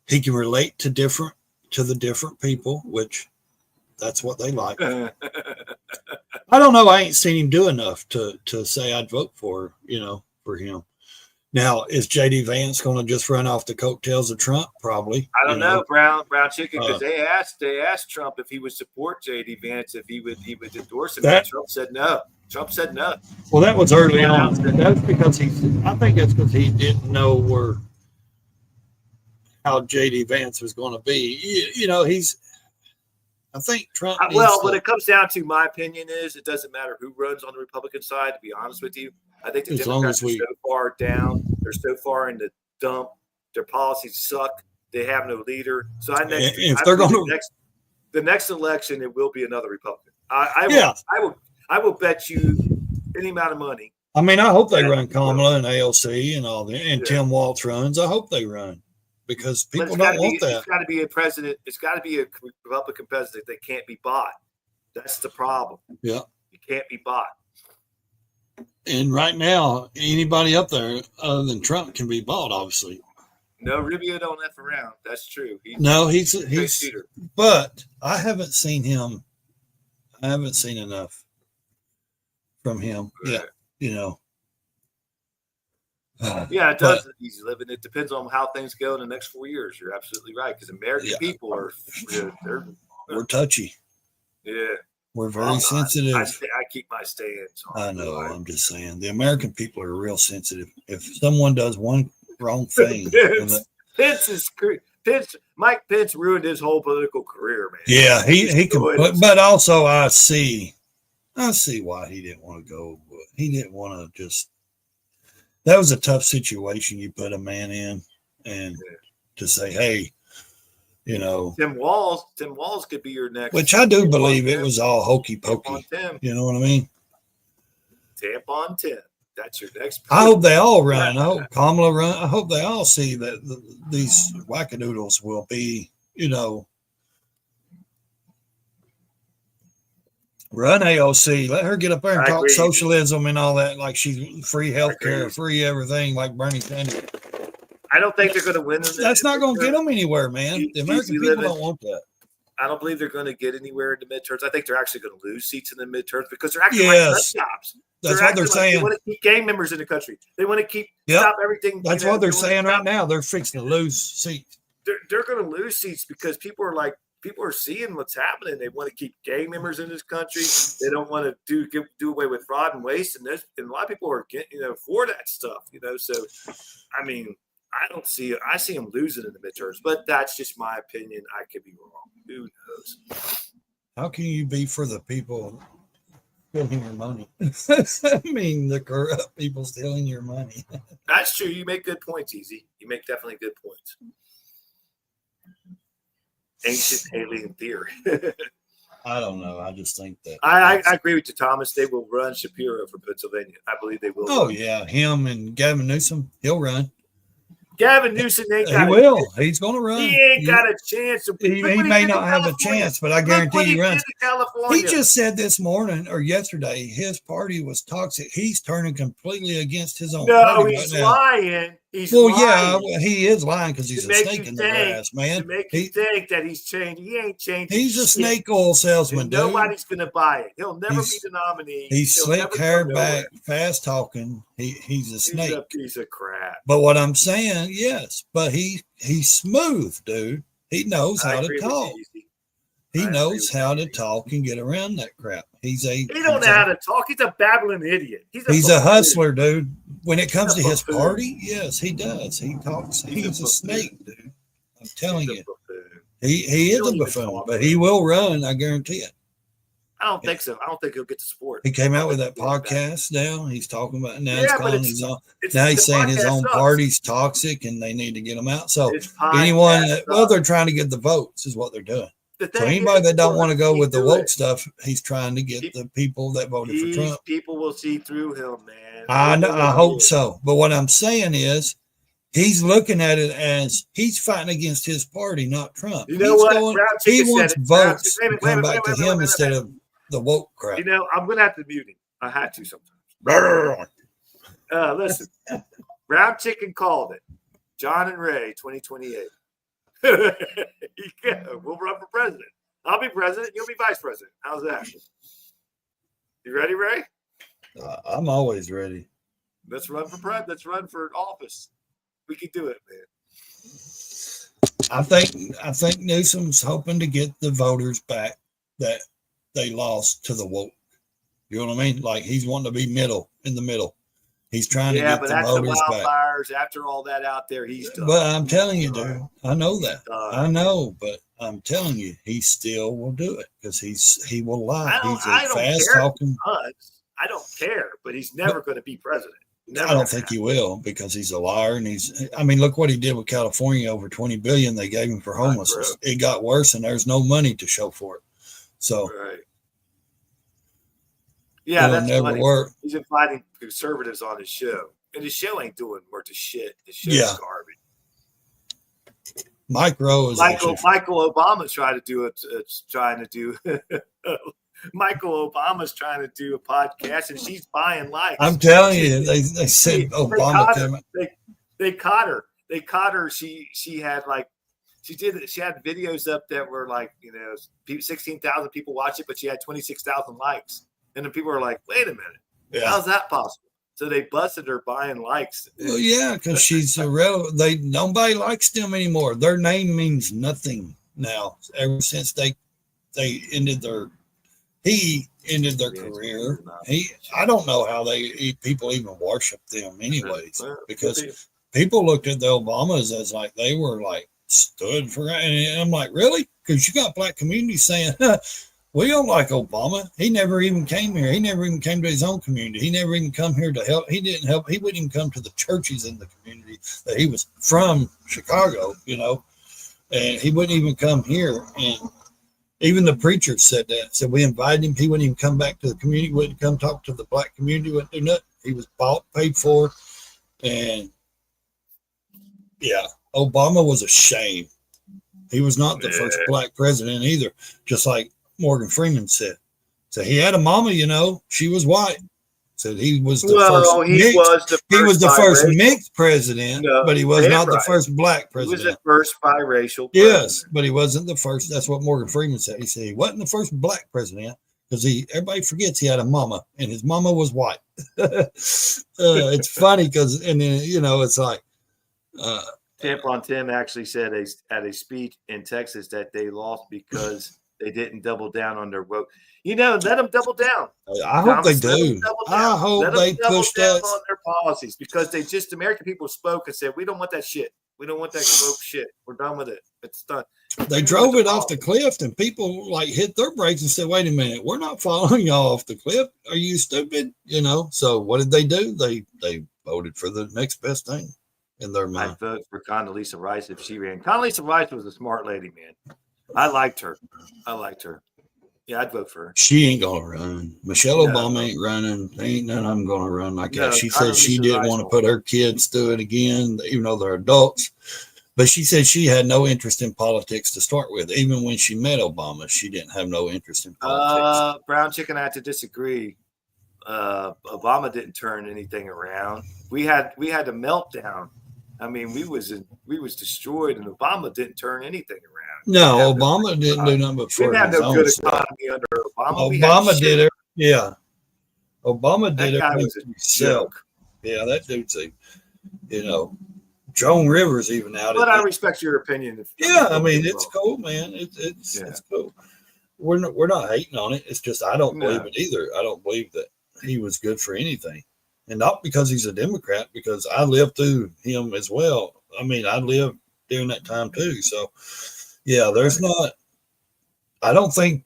He can relate to the different people, which that's what they like. I don't know. I ain't seen him do enough to say I'd vote for him. Now, is J.D. Vance going to just run off the coattails of Trump? Probably. I don't know, Brown Chicken, because they asked Trump if he would support J.D. Vance, if he would endorse him. And Trump said no. Well, that was early on. That's because I think that's because he didn't know how J.D. Vance was going to be. I think Trump. What it comes down to, my opinion is, it doesn't matter who runs on the Republican side. To be honest with you, I think the Democrats are so far down. They're so far in the dump. Their policies suck. They have no leader. So the next election, it will be another Republican. I will bet you any amount of money. I mean, I hope they run Kamala and AOC and all that, and Tim Walz runs. I hope they run. Because people don't want that. It's got to be a president. It's got to be a Republican president that can't be bought. That's the problem. Yeah. You can't be bought. And right now, anybody up there other than Trump can be bought, obviously. No, Rubio don't F around. That's true. He's but I haven't seen him. I haven't seen enough from him yet, Yeah, it does. He's living. It depends on how things go in the next 4 years. You're absolutely right, because American people we're touchy. Yeah, we're very sensitive. I keep my stance. I know. I'm just saying, the American people are real sensitive. If someone does one wrong thing, Mike Pence ruined his whole political career, man. Yeah, he can. But also, I see why he didn't want to go. He didn't want to just. That was a tough situation you put a man in, and to say, hey, Tim Walz could be your next. Which I do believe it was all hokey pokey. You know what I mean? Tampon Tim. That's your next. I hope they all run. I hope Kamala run. I hope they all see that these wackadoodles will be, run AOC. Let her get up there and talk socialism and all that, like she's free healthcare, free everything, like Bernie Sanders. I don't think they're going to win. That's not going to get them anywhere, man. The American people don't want that. I don't believe they're going to get anywhere in the midterms. I think they're actually going to lose seats in the midterms because they're acting like nut jobs. That's what they're saying. They want to keep gang members in the country. They want to stop everything. That's what they're saying right now. They're fixing to lose seats. They're going to lose seats because people are seeing what's happening. They want to keep gang members in this country. They don't want to do away with fraud and waste. And a lot of people are getting, for that stuff, So, I mean, I see them losing in the midterms, but that's just my opinion. I could be wrong. Who knows? How can you be for the people stealing your money? I mean, the corrupt people stealing your money. That's true. You make good points, Easy. You make definitely good points. Ancient alien theory. I don't know. I just think that I agree with you, Thomas. They will run Shapiro for Pennsylvania. I believe they will. Oh, yeah. Him and Gavin Newsom, he'll run. Gavin Newsom He's going to run. He ain't got a chance. He may not have a chance, but I guarantee he runs. He just said this morning or yesterday his party was toxic. He's turning completely against his own party. No, he's lying. He's lying. Yeah, he is lying because he's a snake in the grass, man. To make you think that he's changed. He ain't changed. He's a snake oil salesman, dude. Nobody's going to buy it. He'll never be the nominee. He's slick hair back, fast talking. He's a snake. He's a piece of crap. But what I'm saying, yes, but he's smooth, dude. He knows how to talk. He knows how to talk and get around that crap. He don't know how to talk. He's a babbling idiot. He's a hustler, dude. When it comes to his party, yes, he does. He talks. He's a snake, dude. I'm telling you. He is a buffoon, but he will run. I guarantee it. I don't think so. I don't think he'll get the support. He came out with that podcast now. He's talking about now. Yeah, He's calling his own. Now he's saying his own party's toxic and they need to get him out. So anyone that, well, they're trying to get the votes is what they're doing. So anybody that don't want to go with the woke stuff, he's trying to get the people that voted for Trump. People will see through him, man. I know. I hope so. But what I'm saying is, he's looking at it as he's fighting against his party, not Trump. You know what? He wants votes to come back to him instead of the woke crap. You know, I'm going to have to mute him. I had to sometimes. Listen, Brown Chicken called it. John and Ray, 2028. We'll run for president. I'll be president. You'll be vice president. How's that? You ready, Ray? I'm always ready. Let's run for Let's run for office. We can do it, man. I think Newsom's hoping to get the voters back that they lost to the woke. You know what I mean? Like he's wanting to be in the middle. He's trying to get the voters back. Wildfires, after all that out there, he's done. But I'm telling you, dude, I know that. I know, but I'm telling you, he still will do it because he will lie. He's a fast talking. I don't care, but he's never going to be president. I don't think he will because he's a liar and I mean, look what he did with California, over $20 billion they gave him for homelessness. It got worse and there's no money to show for it. So yeah, that's never funny. Work. He's inviting conservatives on his show. And his show ain't doing worth of shit. His show's garbage. Mike Rowe is Michael Obama's trying to do it. Michael Obama's trying to do a podcast, and she's buying likes. I'm telling you, they said Obama. They caught her. They caught her. She had she had videos up that were 16,000 people watch it, but she had 26,000 likes, and then people were like, "Wait a minute, how's that possible?" So they busted her buying likes. Well, yeah, because she's nobody likes them anymore. Their name means nothing now. Ever since he ended their career. I don't know how people even worship them anyways, because people looked at the Obamas as like they were like stood for, and I'm like, really? Because you got black communities saying, we don't like Obama. He never even came here. He never even came to his own community. He never even come here to help. He didn't help. He wouldn't even come to the churches in the community that he was from, Chicago, and he wouldn't even come here. And even the preachers said that. Said we invited him. He wouldn't even come back to the community. Wouldn't come talk to the black community. Wouldn't do nothing. He was bought, paid for. And yeah, Obama was a shame. He was not the first black president either. Just like Morgan Freeman said. So he had a mama, she was white. Said he was the first mixed president, but he was not the first black president. He was the first biracial president. Yes, but he wasn't the first. That's what Morgan Freeman said. He said he wasn't the first black president because everybody forgets he had a mama and his mama was white. It's funny because, and then, it's like. Tampon Tim actually said at a speech in Texas that they lost because they didn't double down on their woke. Let them double down. I hope they do. I hope they push that on their policies because American people spoke and said, we don't want that shit. We don't want that woke shit. We're done with it. It's done. They drove it off the cliff and people hit their brakes and said, wait a minute, we're not following y'all off the cliff. Are you stupid? So what did they do? They voted for the next best thing in their mind. I'd vote for Condoleezza Rice if she ran. Condoleezza Rice was a smart lady, man. I liked her. Yeah, I'd vote for her. She ain't gonna run. Michelle Obama ain't running. Ain't none of them gonna run like that. She said she didn't want to put her kids through it again, even though they're adults. But she said she had no interest in politics to start with. Even when she met Obama, she didn't have no interest in politics. Brown Chicken, I have to disagree. Obama didn't turn anything around. We had a meltdown. I mean, we was destroyed, and Obama didn't turn anything around. No, Obama didn't do nothing but for his own stuff. Under Obama. Obama did it. Yeah, Obama did it for himself. Yeah, that dude's Joan Rivers even out. But I respect your opinion. I mean, it's cool, man. It's cool. We're not hating on it. It's just I don't believe it either. I don't believe that he was good for anything. And not because he's a Democrat, because I lived through him as well. I mean, I lived during that time too. So, Yeah, there's not. I don't think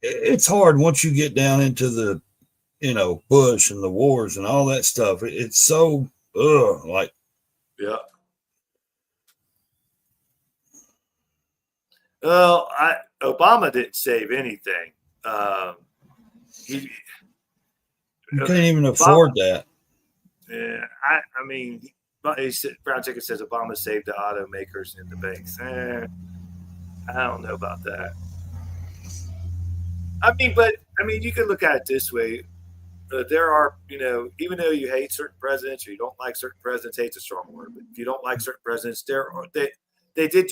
it's hard once you get down into the, Bush and the wars and all that stuff. It's so, like, yeah. Well, Obama didn't save anything. You can't even afford that. Yeah, I mean, Brown Chicken says Obama saved the automakers and the banks. I don't know about that. You can look at it this way. There are, even though you hate certain presidents or you don't like certain presidents, hate's a strong word, but if you don't like certain presidents, they did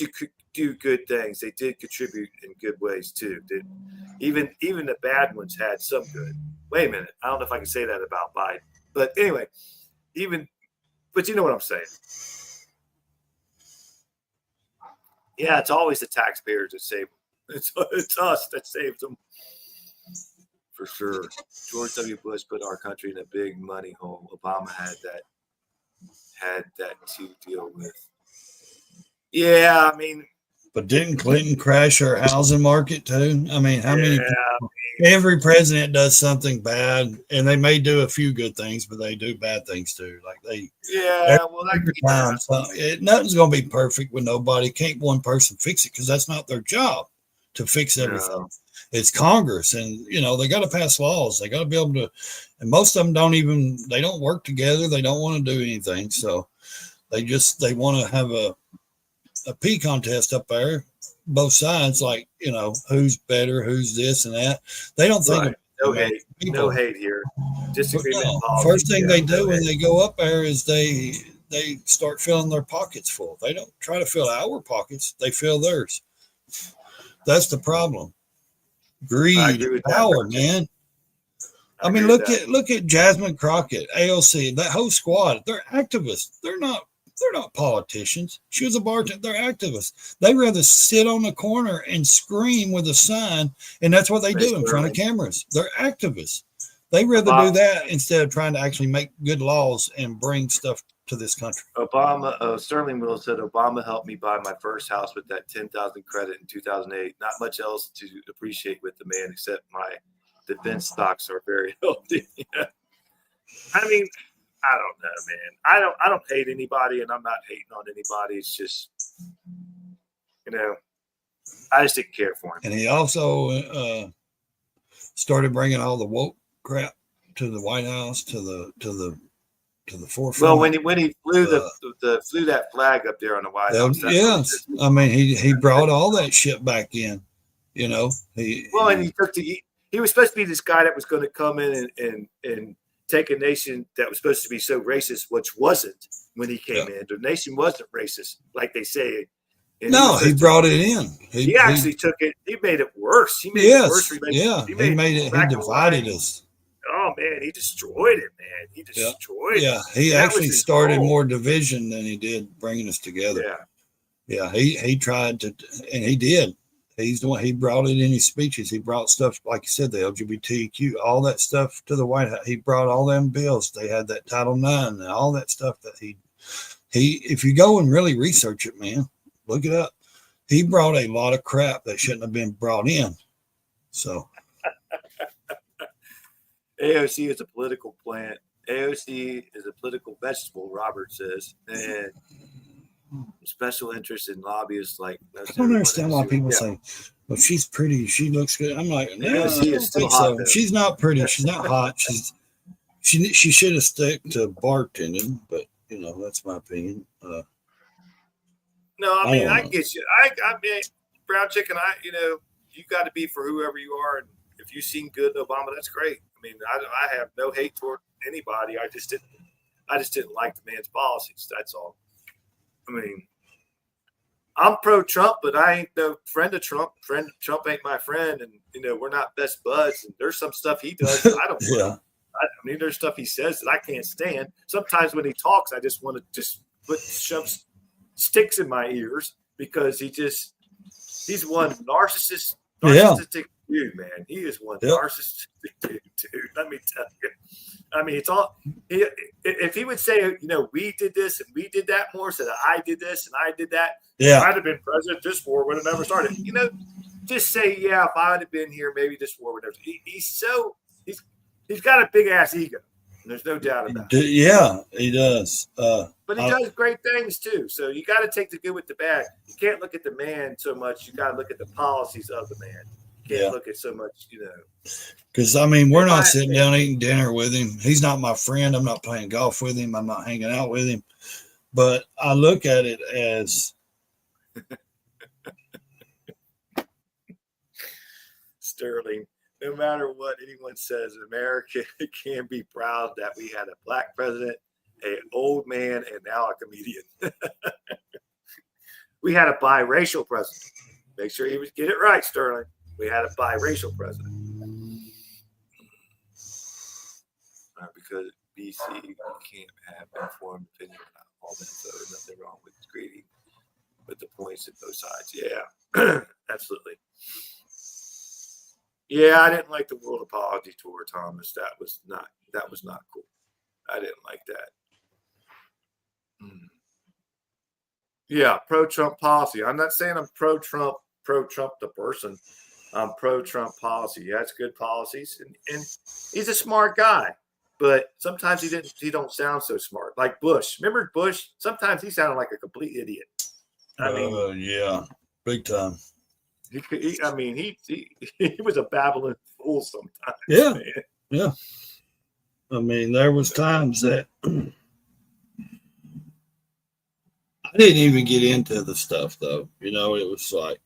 do good things. They did contribute in good ways too. Even the bad ones had some good. Wait a minute, I don't know if I can say that about Biden, but anyway, but you know what I'm saying. Yeah, it's always the taxpayers that save them. It's us that saves them. For sure. George W. Bush put our country in a big money hole. Obama had that to deal with. Yeah, I mean. But didn't Clinton crash our housing market too? I mean, how many? Every president does something bad, and they may do a few good things, but they do bad things too. Like every time. So nothing's going to be perfect with nobody. Can't one person fix it because that's not their job to fix everything. No. It's Congress, and they got to pass laws. They got to be able to, and most of them they don't work together. They don't want to do anything, so they want to have a pee contest up there, both sides, like who's better, who's this and that. They don't think right. No hate here. Disagreement. First thing they do when they go up there is they start filling their pockets full. They don't try to fill our pockets; they fill theirs. That's the problem. Greed, power, man. I mean, look at Jasmine Crockett, AOC, that whole squad. They're activists. They're not politicians. She was a bartender. They're activists. They rather sit on the corner and scream with a sign, and that's what they do in front of cameras. They're activists. They rather do that instead of trying to actually make good laws and bring stuff to this country. Sterling Will said, Obama helped me buy my first house with that $10,000 credit in 2008. Not much else to appreciate with the man, except my defense stocks are very healthy. I mean, I don't know, man. I don't hate anybody, and I'm not hating on anybody. It's just, I just didn't care for him. And he also started bringing all the woke crap to the White House, to the forefront. Well, when he flew flew that flag up there on the White House. Yes, I mean he brought all that shit back in. He was supposed to be this guy that was going to come in and take a nation that was supposed to be so racist, which wasn't when he came in. The nation wasn't racist, like they say. No, he brought it in. He actually took it. He made it worse. He made it worse. He divided us. Oh man, he destroyed it, man. He destroyed it. Yeah, he actually started more division than he did bringing us together. Yeah. He tried to, and he did. He's the one. He brought it in his speeches. He brought stuff, like you said, the LGBTQ, all that stuff to the White House. He brought all them bills. They had that Title IX and all that stuff that he. If you go and really research it, man, look it up. He brought a lot of crap that shouldn't have been brought in. So. AOC is a political plant. AOC is a political vegetable, Robert says. And special interest in lobbyists like. I don't understand why people say, well, she's pretty. She looks good. I'm like, no, AOC is still hot. So. She's not pretty. She's not hot. She should have stuck to bartending, but, that's my opinion. No, I mean, I get you. I mean, Brown Chicken, you got to be for whoever you are. And if you seem good in Obama, that's great. I mean, I have no hate toward anybody. I just didn't like the man's policies. That's all. I mean, I'm pro-Trump, but I ain't no friend of Trump. Trump ain't my friend, and we're not best buds. And there's some stuff he does that I don't. Yeah. I mean, there's stuff he says that I can't stand. Sometimes when he talks, I just want to shove sticks in my ears because he's one narcissistic dude, man, he is one Yep. narcissistic dude. Let me tell you. I mean, it's all. If he would say, we did this and we did that more, so that I did this and I did that, Yeah. if I'd have been president, this war would have never started. Just say, yeah, if I'd have been here, maybe this war would never. He's got a big ass ego. There's no doubt about it. Yeah, he does. But he does great things too. So you got to take the good with the bad. You can't look at the man so much. You got to look at the policies of the man. You can't look at so much, Because, I mean, we're not sitting down eating dinner with him. He's not my friend. I'm not playing golf with him. I'm not hanging out with him. But I look at it as Sterling. No matter what anyone says, America can be proud that we had a black president, an old man, and now a comedian. We had a biracial president. Make sure you get it right, Sterling. We had a biracial president. Because BC, you can't have informed opinion about all that. So there's nothing wrong with greeting, but the points at both sides. Yeah, absolutely. Yeah, I didn't like the World Apology Tour, Thomas. That was not cool. I didn't like that. Yeah, pro-Trump policy. I'm not saying I'm pro-Trump the person. I'm pro-Trump policy. He has good policies, and he's a smart guy. But sometimes he don't sound so smart. Like Bush. Remember Bush? Sometimes he sounded like a complete idiot. I mean, yeah, big time. He was a babbling fool sometimes. Yeah, man. Yeah. I mean, there was times that I didn't even get into the stuff, though. It was like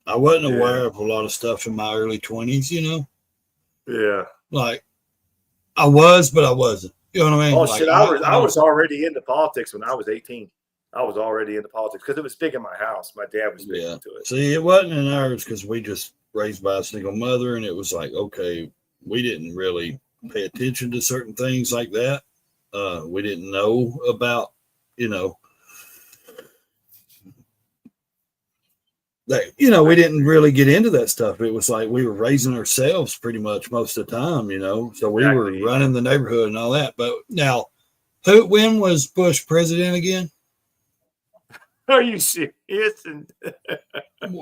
I wasn't aware of a lot of stuff in my early 20s. Yeah. Like I was, but I wasn't. You know what I mean? Oh, shit. I was already into politics when I was 18. I was already into politics because it was big in my house. My dad was big into it. See, it wasn't in ours because we just raised by a single mother, and it was like, okay, we didn't really pay attention to certain things like that. We didn't know about, that, we didn't really get into that stuff. It was like we were raising ourselves pretty much most of the time, so we were running the neighborhood and all that. But now, when was Bush president again? Are you serious?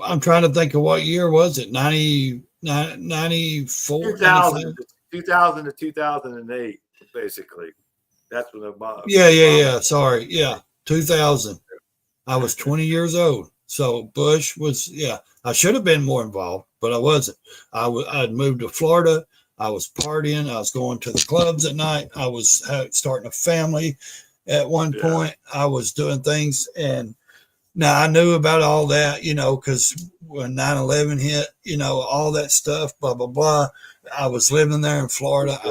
I'm trying to think of what year was it? 94? 2000 to 2008, basically. That's when Obama. Yeah. Sorry. Yeah. 2000. I was 20 years old. So Bush was, I should have been more involved, but I wasn't. I'd moved to Florida. I was partying. I was going to the clubs at night. I was starting a family at one point. I was doing things. And now I knew about all that, because when 9/11 hit, all that stuff, blah, blah, blah. I was living there in Florida. I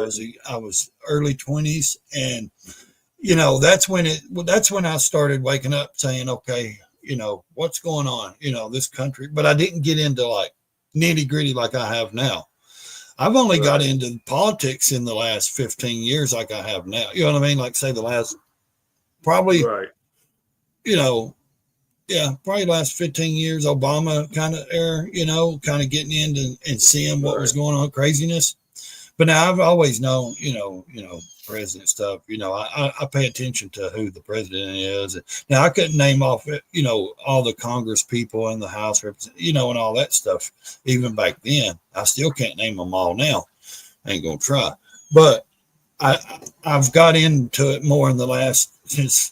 was early 20s. And, that's when I started waking up saying, okay, what's going on, this country. But I didn't get into like nitty gritty like I have now. I've only got into politics in the last 15 years like I have now. You know what I mean? Like say the last probably, probably last 15 years, Obama kind of era, kind of getting into and seeing what was going on, craziness. But now I've always known, president stuff. I pay attention to who the president is. Now I couldn't name off, all the Congress people in the House, and all that stuff. Even back then, I still can't name them all now. I ain't gonna try, but I've got into it more in the since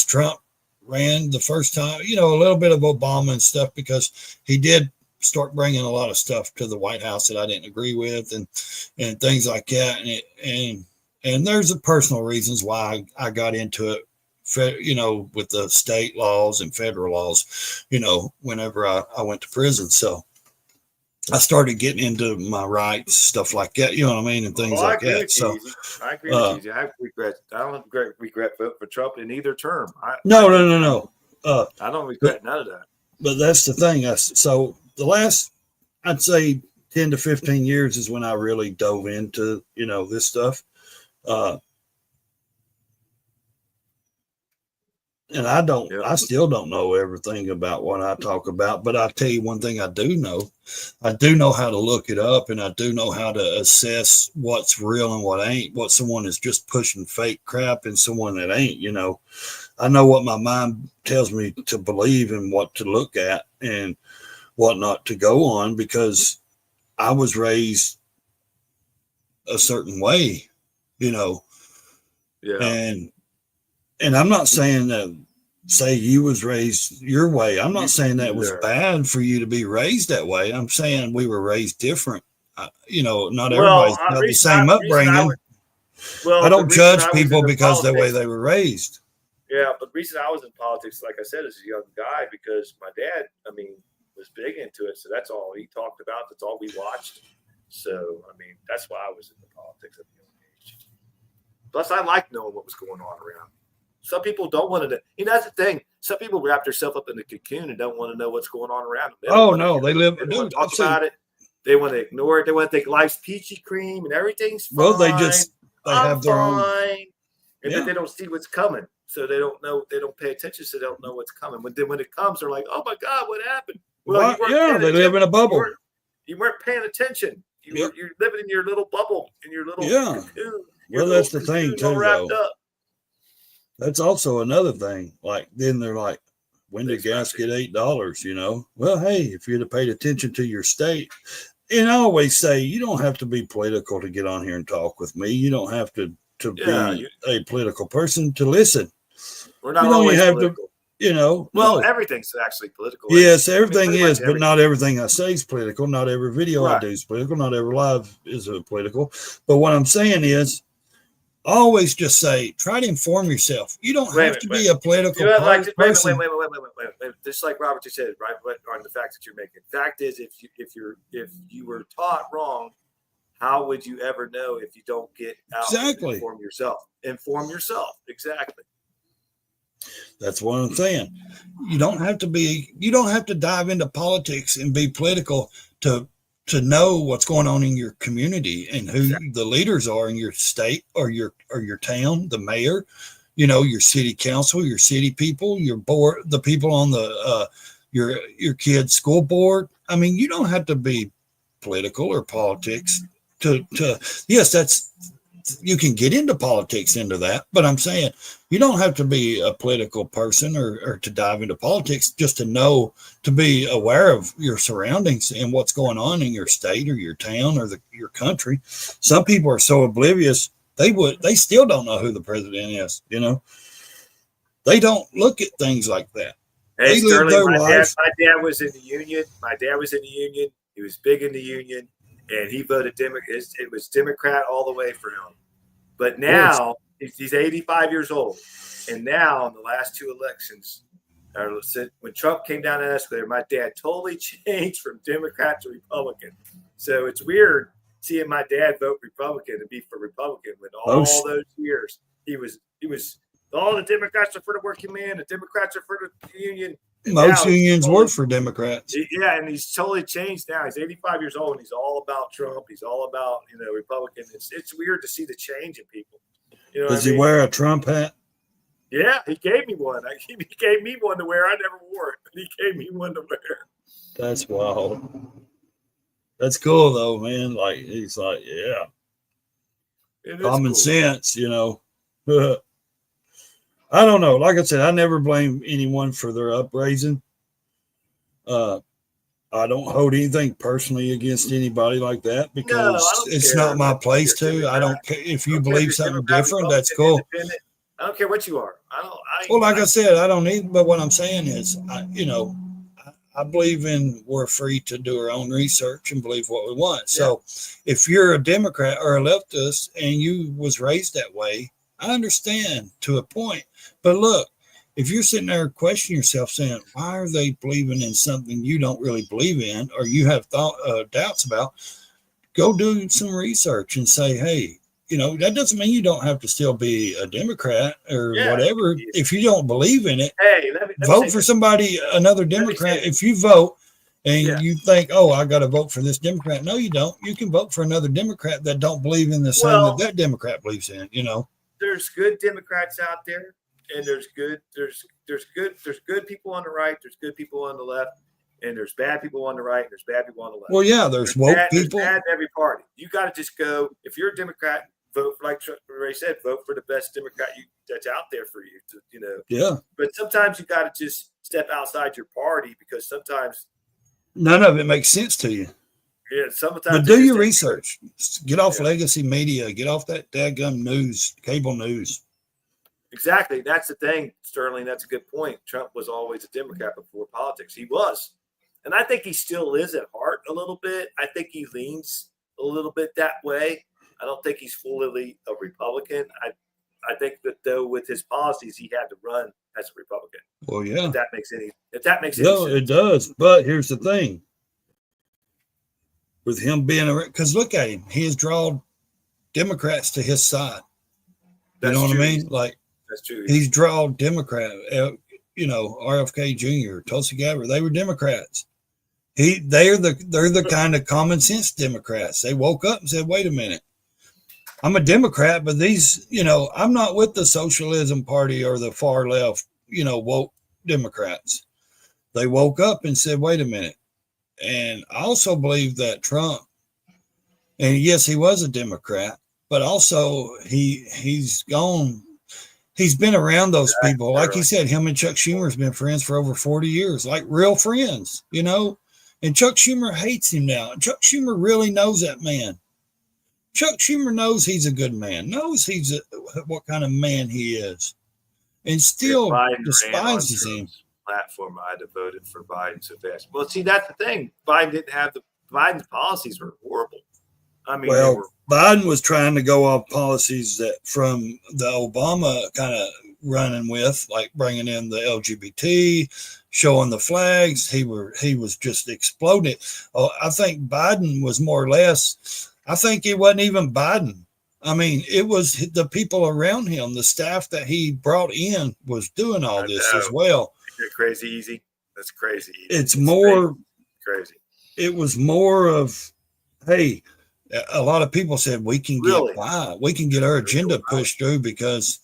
Trump ran the first time. A little bit of Obama and stuff because he did start bringing a lot of stuff to the White House that I didn't agree with and things like that. And there's personal reasons why I got into it, with the state laws and federal laws, whenever I went to prison. So I started getting into my rights, stuff like that, you know what I mean? And things like that. So I agree with you. I have regrets. I don't have regret voting for Trump in either term. No. I don't regret none of that. But that's the thing. So the last, I'd say 10 to 15 years is when I really dove into, this stuff. and I still don't know everything about what I talk about, but I'll tell you one thing I do know. I do know how to look it up, and I do know how to assess what's real and what ain't, what someone is just pushing fake crap and someone that ain't, I know what my mind tells me to believe and what to look at and what not to go on, because I was raised a certain way, Yeah. And I'm not saying that, say you was raised your way. I'm not saying that it was bad for you to be raised that way. I'm saying we were raised different. Not everybody's got the same upbringing. I don't judge people because the way they were raised. Yeah, but the reason I was in politics, like I said, as a young guy, because my dad, was big into it. So that's all he talked about. That's all we watched. So, that's why I was into politics at a young age. Plus, I liked knowing what was going on around. Some people don't want to know. That's the thing. Some people wrap themselves up in the cocoon and don't want to know what's going on around them. They live. They don't want to talk about it. They want to ignore it. They want to think life's peachy cream and everything's fine. Well, they have their own. And they don't see what's coming. So they don't know. They don't pay attention. So they don't know what's coming. When it comes, they're like, "Oh my God, what happened?" Well, they live in a bubble. You weren't paying attention. You're living in your little bubble, in your little cocoon. Well, that's the thing too, though. That's also another thing. Like, then they're like, when did gas get $8? Well, hey, if you'd have paid attention to your state. And I always say, you don't have to be political to get on here and talk with me. You don't have to be a political person to listen. We're not always political. Well, everything's actually political. Yes, everything is, but not everything I say is political. Not every video I do is political. Not every live is political. But what I'm saying is, always just say, try to inform yourself. You don't have to be a political person. Wait. Just like Robert just said, right? On the fact that you're making. Fact is, if you were taught wrong, how would you ever know if you don't get out and inform yourself? Inform yourself. Exactly. That's what I'm saying. You don't have to dive into politics and be political to know what's going on in your community and who the leaders are in your state or your town, the mayor, your city council, your city people, your board, the people on the your kid's school board. You don't have to be political or politics to yes, you can get into politics into that, but I'm saying you don't have to be a political person or to dive into politics just to know, to be aware of your surroundings and what's going on in your state or your town or your country. Some people are so oblivious, they still don't know who the president is. They don't look at things like that. Hey, Sterling, my dad was in the Union. He was big in the Union. And he voted Democrat. It was Democrat all the way for him. But now he's 85 years old. And now in the last two elections, when Trump came down that escalator, my dad totally changed from Democrat to Republican. So it's weird seeing my dad vote Republican and be for Republican when all those years he was all the Democrats are for the working man, the Democrats are for the union. Most unions work for Democrats. Yeah, and he's totally changed now. He's 85 years old, and he's all about Trump. He's all about, Republican. It's weird to see the change in people. Does he wear a Trump hat? Yeah, he gave me one. He gave me one to wear. I never wore it, but he gave me one to wear. That's wild. That's cool, though, man. Like, he's like, yeah. Common sense, I don't know. Like I said, I never blame anyone for their upraising. I don't hold anything personally against anybody like that because it's not my place to. I don't care if you believe something different. That's cool. I don't care what you are. I said, I don't need. But what I'm saying is, I believe we're free to do our own research and believe what we want. Yeah. So, if you're a Democrat or a leftist and you was raised that way, I understand to a point. But look, if you're sitting there questioning yourself saying, why are they believing in something you don't really believe in or you have doubts about, go do some research and say, hey, that doesn't mean you don't have to still be a Democrat or whatever. If you don't believe in it, let me vote for somebody, another Democrat. If you vote and you think, oh, I got to vote for this Democrat. No, you don't. You can vote for another Democrat that don't believe in the same that Democrat believes in, There's good Democrats out there. and there's good people on the right, there's good people on the left, and there's bad people on the right, and there's bad people on the left. Well, yeah, there's woke people. There's bad in every party. You got to just go. If you're a Democrat, vote for, like Ray said, vote for the best Democrat that's out there for you. Yeah. But sometimes you got to just step outside your party, because sometimes none of it makes sense to you. Yeah, sometimes. But do your research. Get off legacy media. Get off that daggum news, cable news. Exactly. That's the thing, Sterling. That's a good point. Trump was always a Democrat before politics. He was. And I think he still is at heart a little bit. I think he leans a little bit that way. I don't think he's fully a Republican. I think that, though, with his policies, he had to run as a Republican. Well, yeah. If that makes any sense. No, it does. But here's the thing. With him being because look at him. He has drawn Democrats to his side. You know what I mean? Like, that's true. He's drawn Democrat, RFK Jr., Tulsi Gabbard. They were Democrats. They're the kind of common sense Democrats. They woke up and said, wait a minute. I'm a Democrat, but these, I'm not with the Socialism Party or the far left, woke Democrats. They woke up and said, wait a minute. And I also believe that Trump, and yes, he was a Democrat, but also he's been around those people. Like he said, him and Chuck Schumer has been friends for over 40 years, like real friends, and Chuck Schumer hates him now. And Chuck Schumer really knows that man. Chuck Schumer knows he's a good man, knows what kind of man he is, and still despises him. Platform, I'd have voted for Biden so fast. Well, see, that's the thing. Biden's policies were horrible. I mean, Biden was trying to go off policies that from the Obama kind of running with, like bringing in the LGBT, showing the flags. He was just exploding. I think Biden was more or less. I think it wasn't even Biden. I mean, it was the people around him, the staff that he brought in was doing all this as well. You're crazy easy. That's crazy. It's more crazy. It was more of, hey, a lot of people said we can get by. We can get our agenda pushed through because,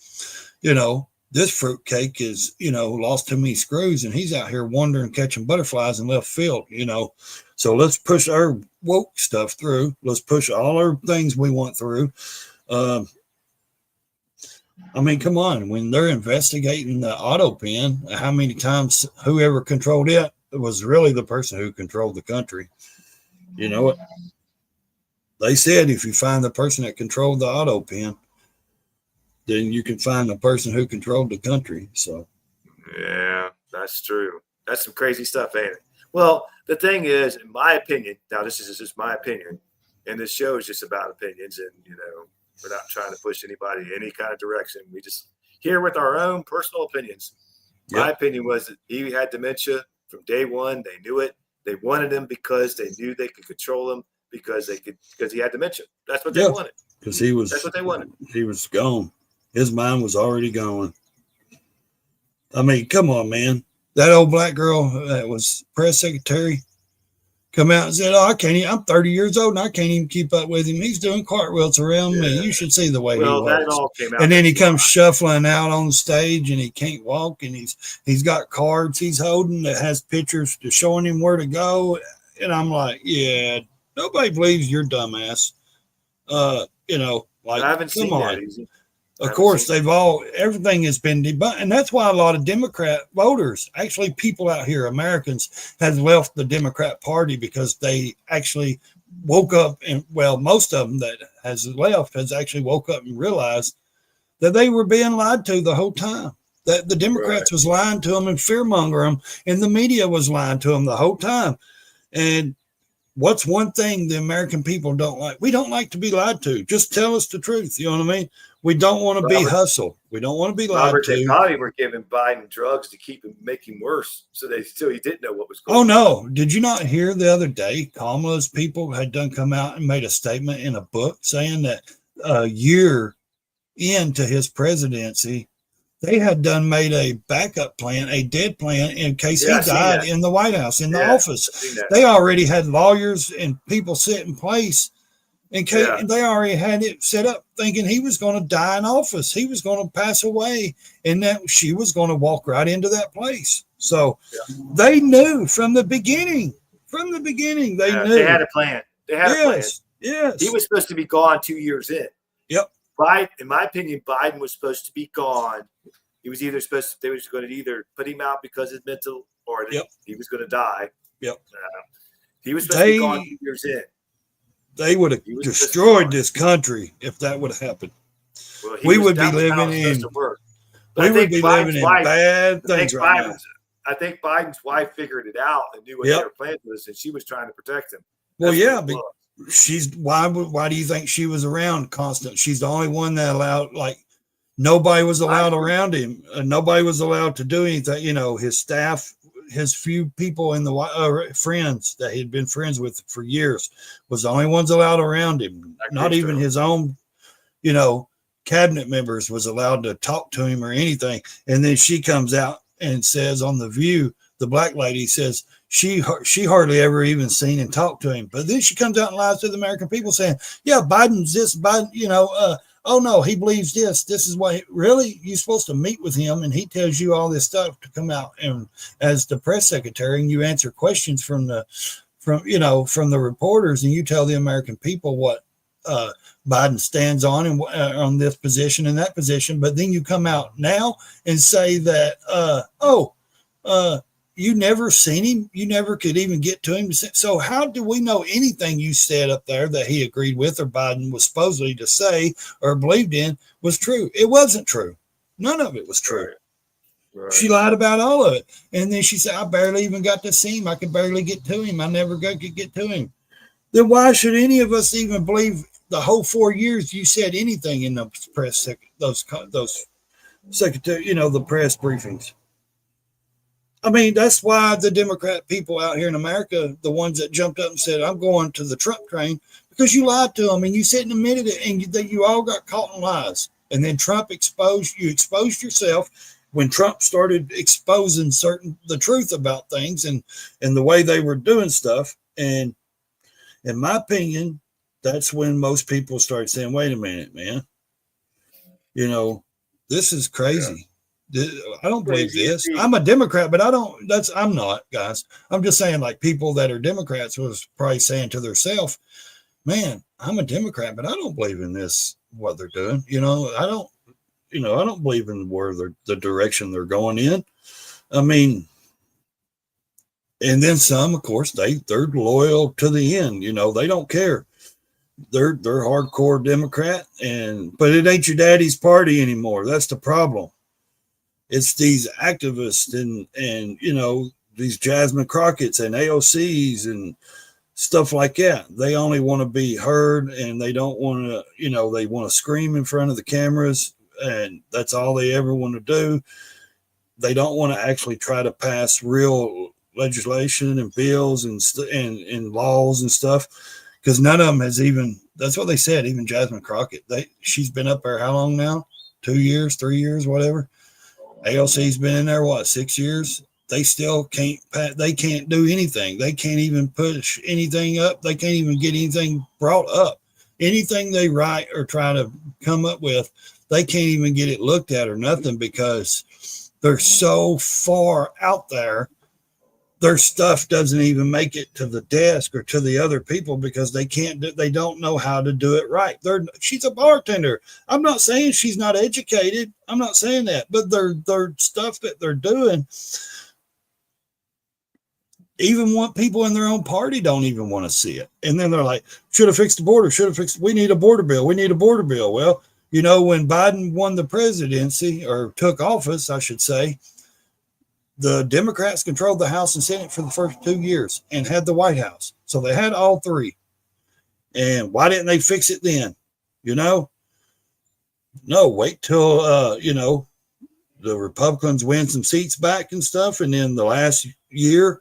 this fruitcake is, lost too many screws and he's out here wandering, catching butterflies in left field, So let's push our woke stuff through. Let's push all our things we want through. I mean, come on. When they're investigating the auto pen, how many times whoever controlled it was really the person who controlled the country? You know what? They said if you find the person that controlled the auto pen, then you can find the person who controlled the country. So, yeah, that's true. That's some crazy stuff, ain't it? Well, the thing is, in my opinion, now this is just my opinion, and this show is just about opinions, and we're not trying to push anybody in any kind of direction. We just here with our own personal opinions. Yep. My opinion was that he had dementia from day one. They knew it. They wanted him because they knew they could control him because he had dementia. That's what they wanted. Because that's what they wanted. He was gone. His mind was already gone. I mean, come on, man. That old black girl that was press secretary come out and said, I'm 30 years old and I can't even keep up with him. He's doing cartwheels around me. You should see the way he walks. That all came out. And then he comes shuffling out on stage and he can't walk and he's got cards he's holding that has pictures to showing him where to go. And I'm like, yeah, nobody believes you're dumbass. I haven't seen that easy. Of course, everything has been debunked. And that's why a lot of Democrat voters, actually people out here, Americans, have left the Democrat Party because they actually woke up and, most of them that has left has actually woke up and realized that they were being lied to the whole time. That the Democrats was lying to them and fearmongering them, and the media was lying to them the whole time. And what's one thing the American people don't like? We don't like to be lied to. Just tell us the truth. You know what I mean? We don't want to be hustled. We don't want to be lied to. They probably were giving Biden drugs to keep him, make him worse, so he didn't know what was going on. on. Oh, no. Did you not hear the other day Kamala's people had come out and made a statement in a book saying that a year into his presidency, they had made a backup plan, a dead plan in case he died in the White House, in the office. They already had lawyers and people set in place. in case they already had it set up thinking he was going to die in office. He was going to pass away, and that she was going to walk right into that place. So they knew from the beginning. From the beginning, they knew. They had a plan. They had a plan. Yes. He was supposed to be gone 2 years in. Yep. Biden, in my opinion, Biden was supposed to be gone. He was either they was going to either put him out because his mental, or he was going to die. Yep. He was supposed to be gone 2 years in. They would have destroyed this country if that would have happened. Well, we would be living in. We would be living in bad things right now. I think Biden's wife figured it out and knew what their plan was, and she was trying to protect him. Why do you think she was around constant? She's the only one that allowed, nobody was allowed around him. Nobody was allowed to do anything. His staff, his few people in the friends that he'd been friends with for years was the only ones allowed around him. Not even his own, cabinet members was allowed to talk to him or anything. And then she comes out and says on The View, the black lady says she hardly ever even seen and talked to him. But then she comes out and lies to the American people saying, Biden's this, Biden, oh no, he believes this. This is why really you're supposed to meet with him and he tells you all this stuff to come out. And as the press secretary, and you answer questions from the reporters, and you tell the American people what Biden stands on and on this position and that position. But then you come out now and say that, you never seen him. You never could even get to him. So how do we know anything you said up there that he agreed with or Biden was supposedly to say or believed in was true? It wasn't true. None of it was true. Right. She lied about all of it. And then she said, I barely even got to see him. I could barely get to him. I never could get to him. Then why should any of us even believe the whole 4 years you said anything in the press, those secretary, the press briefings? I mean, that's why the Democrat people out here in America, the ones that jumped up and said, I'm going to the Trump train, because you lied to them and you said and admitted it, and you all got caught in lies. And then Trump exposed yourself when Trump started exposing the truth about things and the way they were doing stuff. And in my opinion, that's when most people started saying, wait a minute, man, this is crazy. I don't believe this. I'm a Democrat, but I'm not, guys. I'm just saying, people that are Democrats was probably saying to themselves, man, I'm a Democrat, but I don't believe in this, what they're doing. I don't believe in the direction they're going in. I mean, and then some, of course, they're loyal to the end. They don't care. They're hardcore Democrat, but it ain't your daddy's party anymore. That's the problem. It's these activists and these Jasmine Crockett's and AOCs and stuff like that. They only want to be heard, and they don't want to, they want to scream in front of the cameras, and that's all they ever want to do. They don't want to actually try to pass real legislation and bills and laws and stuff, because none of them has even, that's what they said, even Jasmine Crockett. She's been up there how long now? 2 years, 3 years, whatever. AOC's been in there, 6 years? They still can't do anything. They can't even push anything up. They can't even get anything brought up. Anything they write or try to come up with, they can't even get it looked at or nothing, because they're so far out there. Their stuff doesn't even make it to the desk or to the other people, because they don't know how to do it right. She's a bartender. I'm not saying she's not educated. I'm not saying that, but their stuff that they're doing, even what people in their own party don't even want to see it. And then they're like, should have fixed the border. We need a border bill. We need a border bill. Well, when Biden won the presidency, or took office, I should say, the Democrats controlled the House and Senate for the first 2 years and had the White House. So they had all three. And why didn't they fix it then? No, wait till, the Republicans win some seats back and stuff. And then the last year,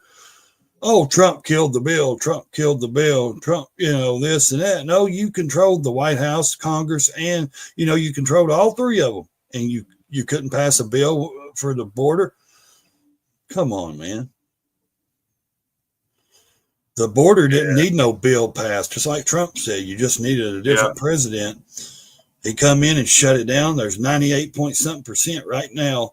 Trump killed the bill. Trump, this and that. No, you controlled the White House, Congress, and, you controlled all three of them. And you couldn't pass a bill for the border. Come on, man. The border didn't need no bill passed, just like Trump said. You just needed a different president. He come in and shut it down. There's 98 point something percent right now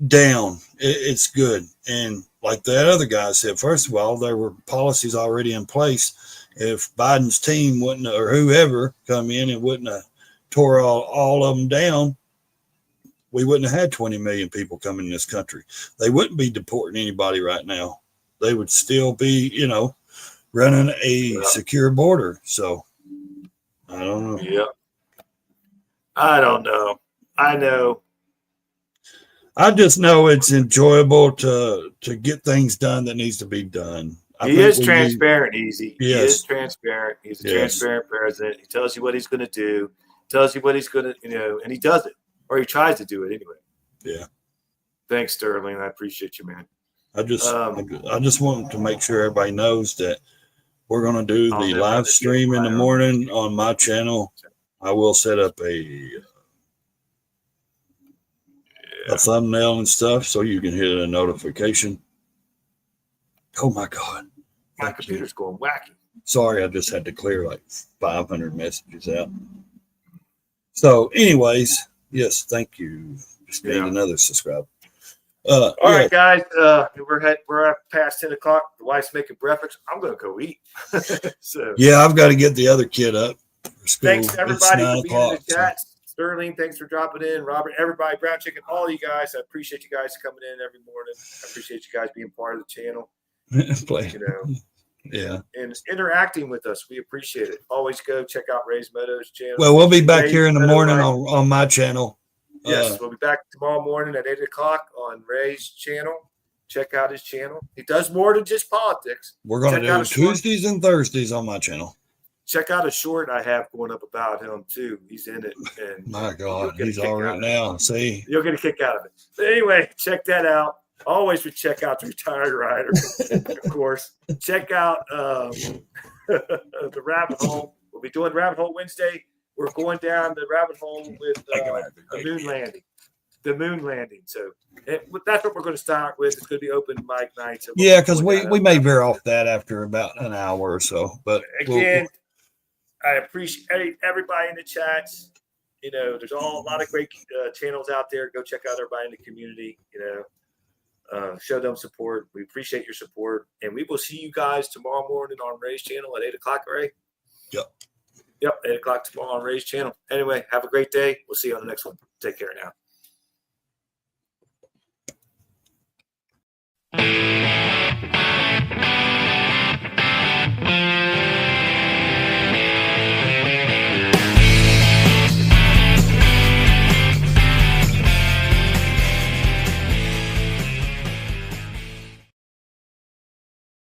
down. It's good. And like that other guy said, first of all, there were policies already in place. If Biden's team wouldn't, or whoever come in and wouldn't have tore all of them down, we wouldn't have had 20 million people coming in this country. They wouldn't be deporting anybody right now. They would still be, running a secure border. So I don't know. Yeah. I don't know. I know. I just know it's enjoyable to get things done that needs to be done. He is transparent, Easy. Yes. He is transparent. He's a transparent president. He tells you what he's going to do, tells you what he's going to, and he does it, or he tries to do it anyway. Yeah. Thanks, Sterling. I appreciate you, man. I just want to make sure everybody knows that we're going to do the live stream in the morning on my channel. I will set up a thumbnail and stuff so you can hit a notification. Oh my God. My computer's going wacky. Sorry, I just had to clear like 500 messages out. So anyways, yes, thank you. Just gained another subscriber. All right, guys. We're past 10 o'clock. The wife's making breakfast. I'm going to go eat. So I've got to get the other kid up for school. Thanks everybody for being in the chat. Sterling, thanks for dropping in. Robert, everybody, Brown Chicken, all you guys. I appreciate you guys coming in every morning. I appreciate you guys being part of the channel. And interacting with us. We appreciate it. Always go check out Raysmotolife channel. Well, we'll be back here in the morning on my channel. Yes, we'll be back tomorrow morning at 8 o'clock on Ray's channel. Check out his channel. He does more than just politics. We're going to do Tuesdays and Thursdays on my channel. Check out a short I have going up about him, too. He's in it. And my God, he's all right now. See? You'll get a kick out of it. But anyway, check that out. Always would check out the Retired Rider, of course. Check out the Rabbit Hole. We'll be doing Rabbit Hole Wednesday. We're going down the rabbit hole with the moon landing. The moon landing. So that's what we're going to start with. It's going to be open mic night. So because we may veer off that after about an hour or so. But again, I appreciate everybody in the chats. There's a lot of great channels out there. Go check out everybody in the community. Show them support. We appreciate your support, and we will see you guys tomorrow morning on Ray's channel at 8 o'clock. Ray. Yep, 8 o'clock tomorrow on Ray's channel. Anyway, have a great day. We'll see you on the next one. Take care now.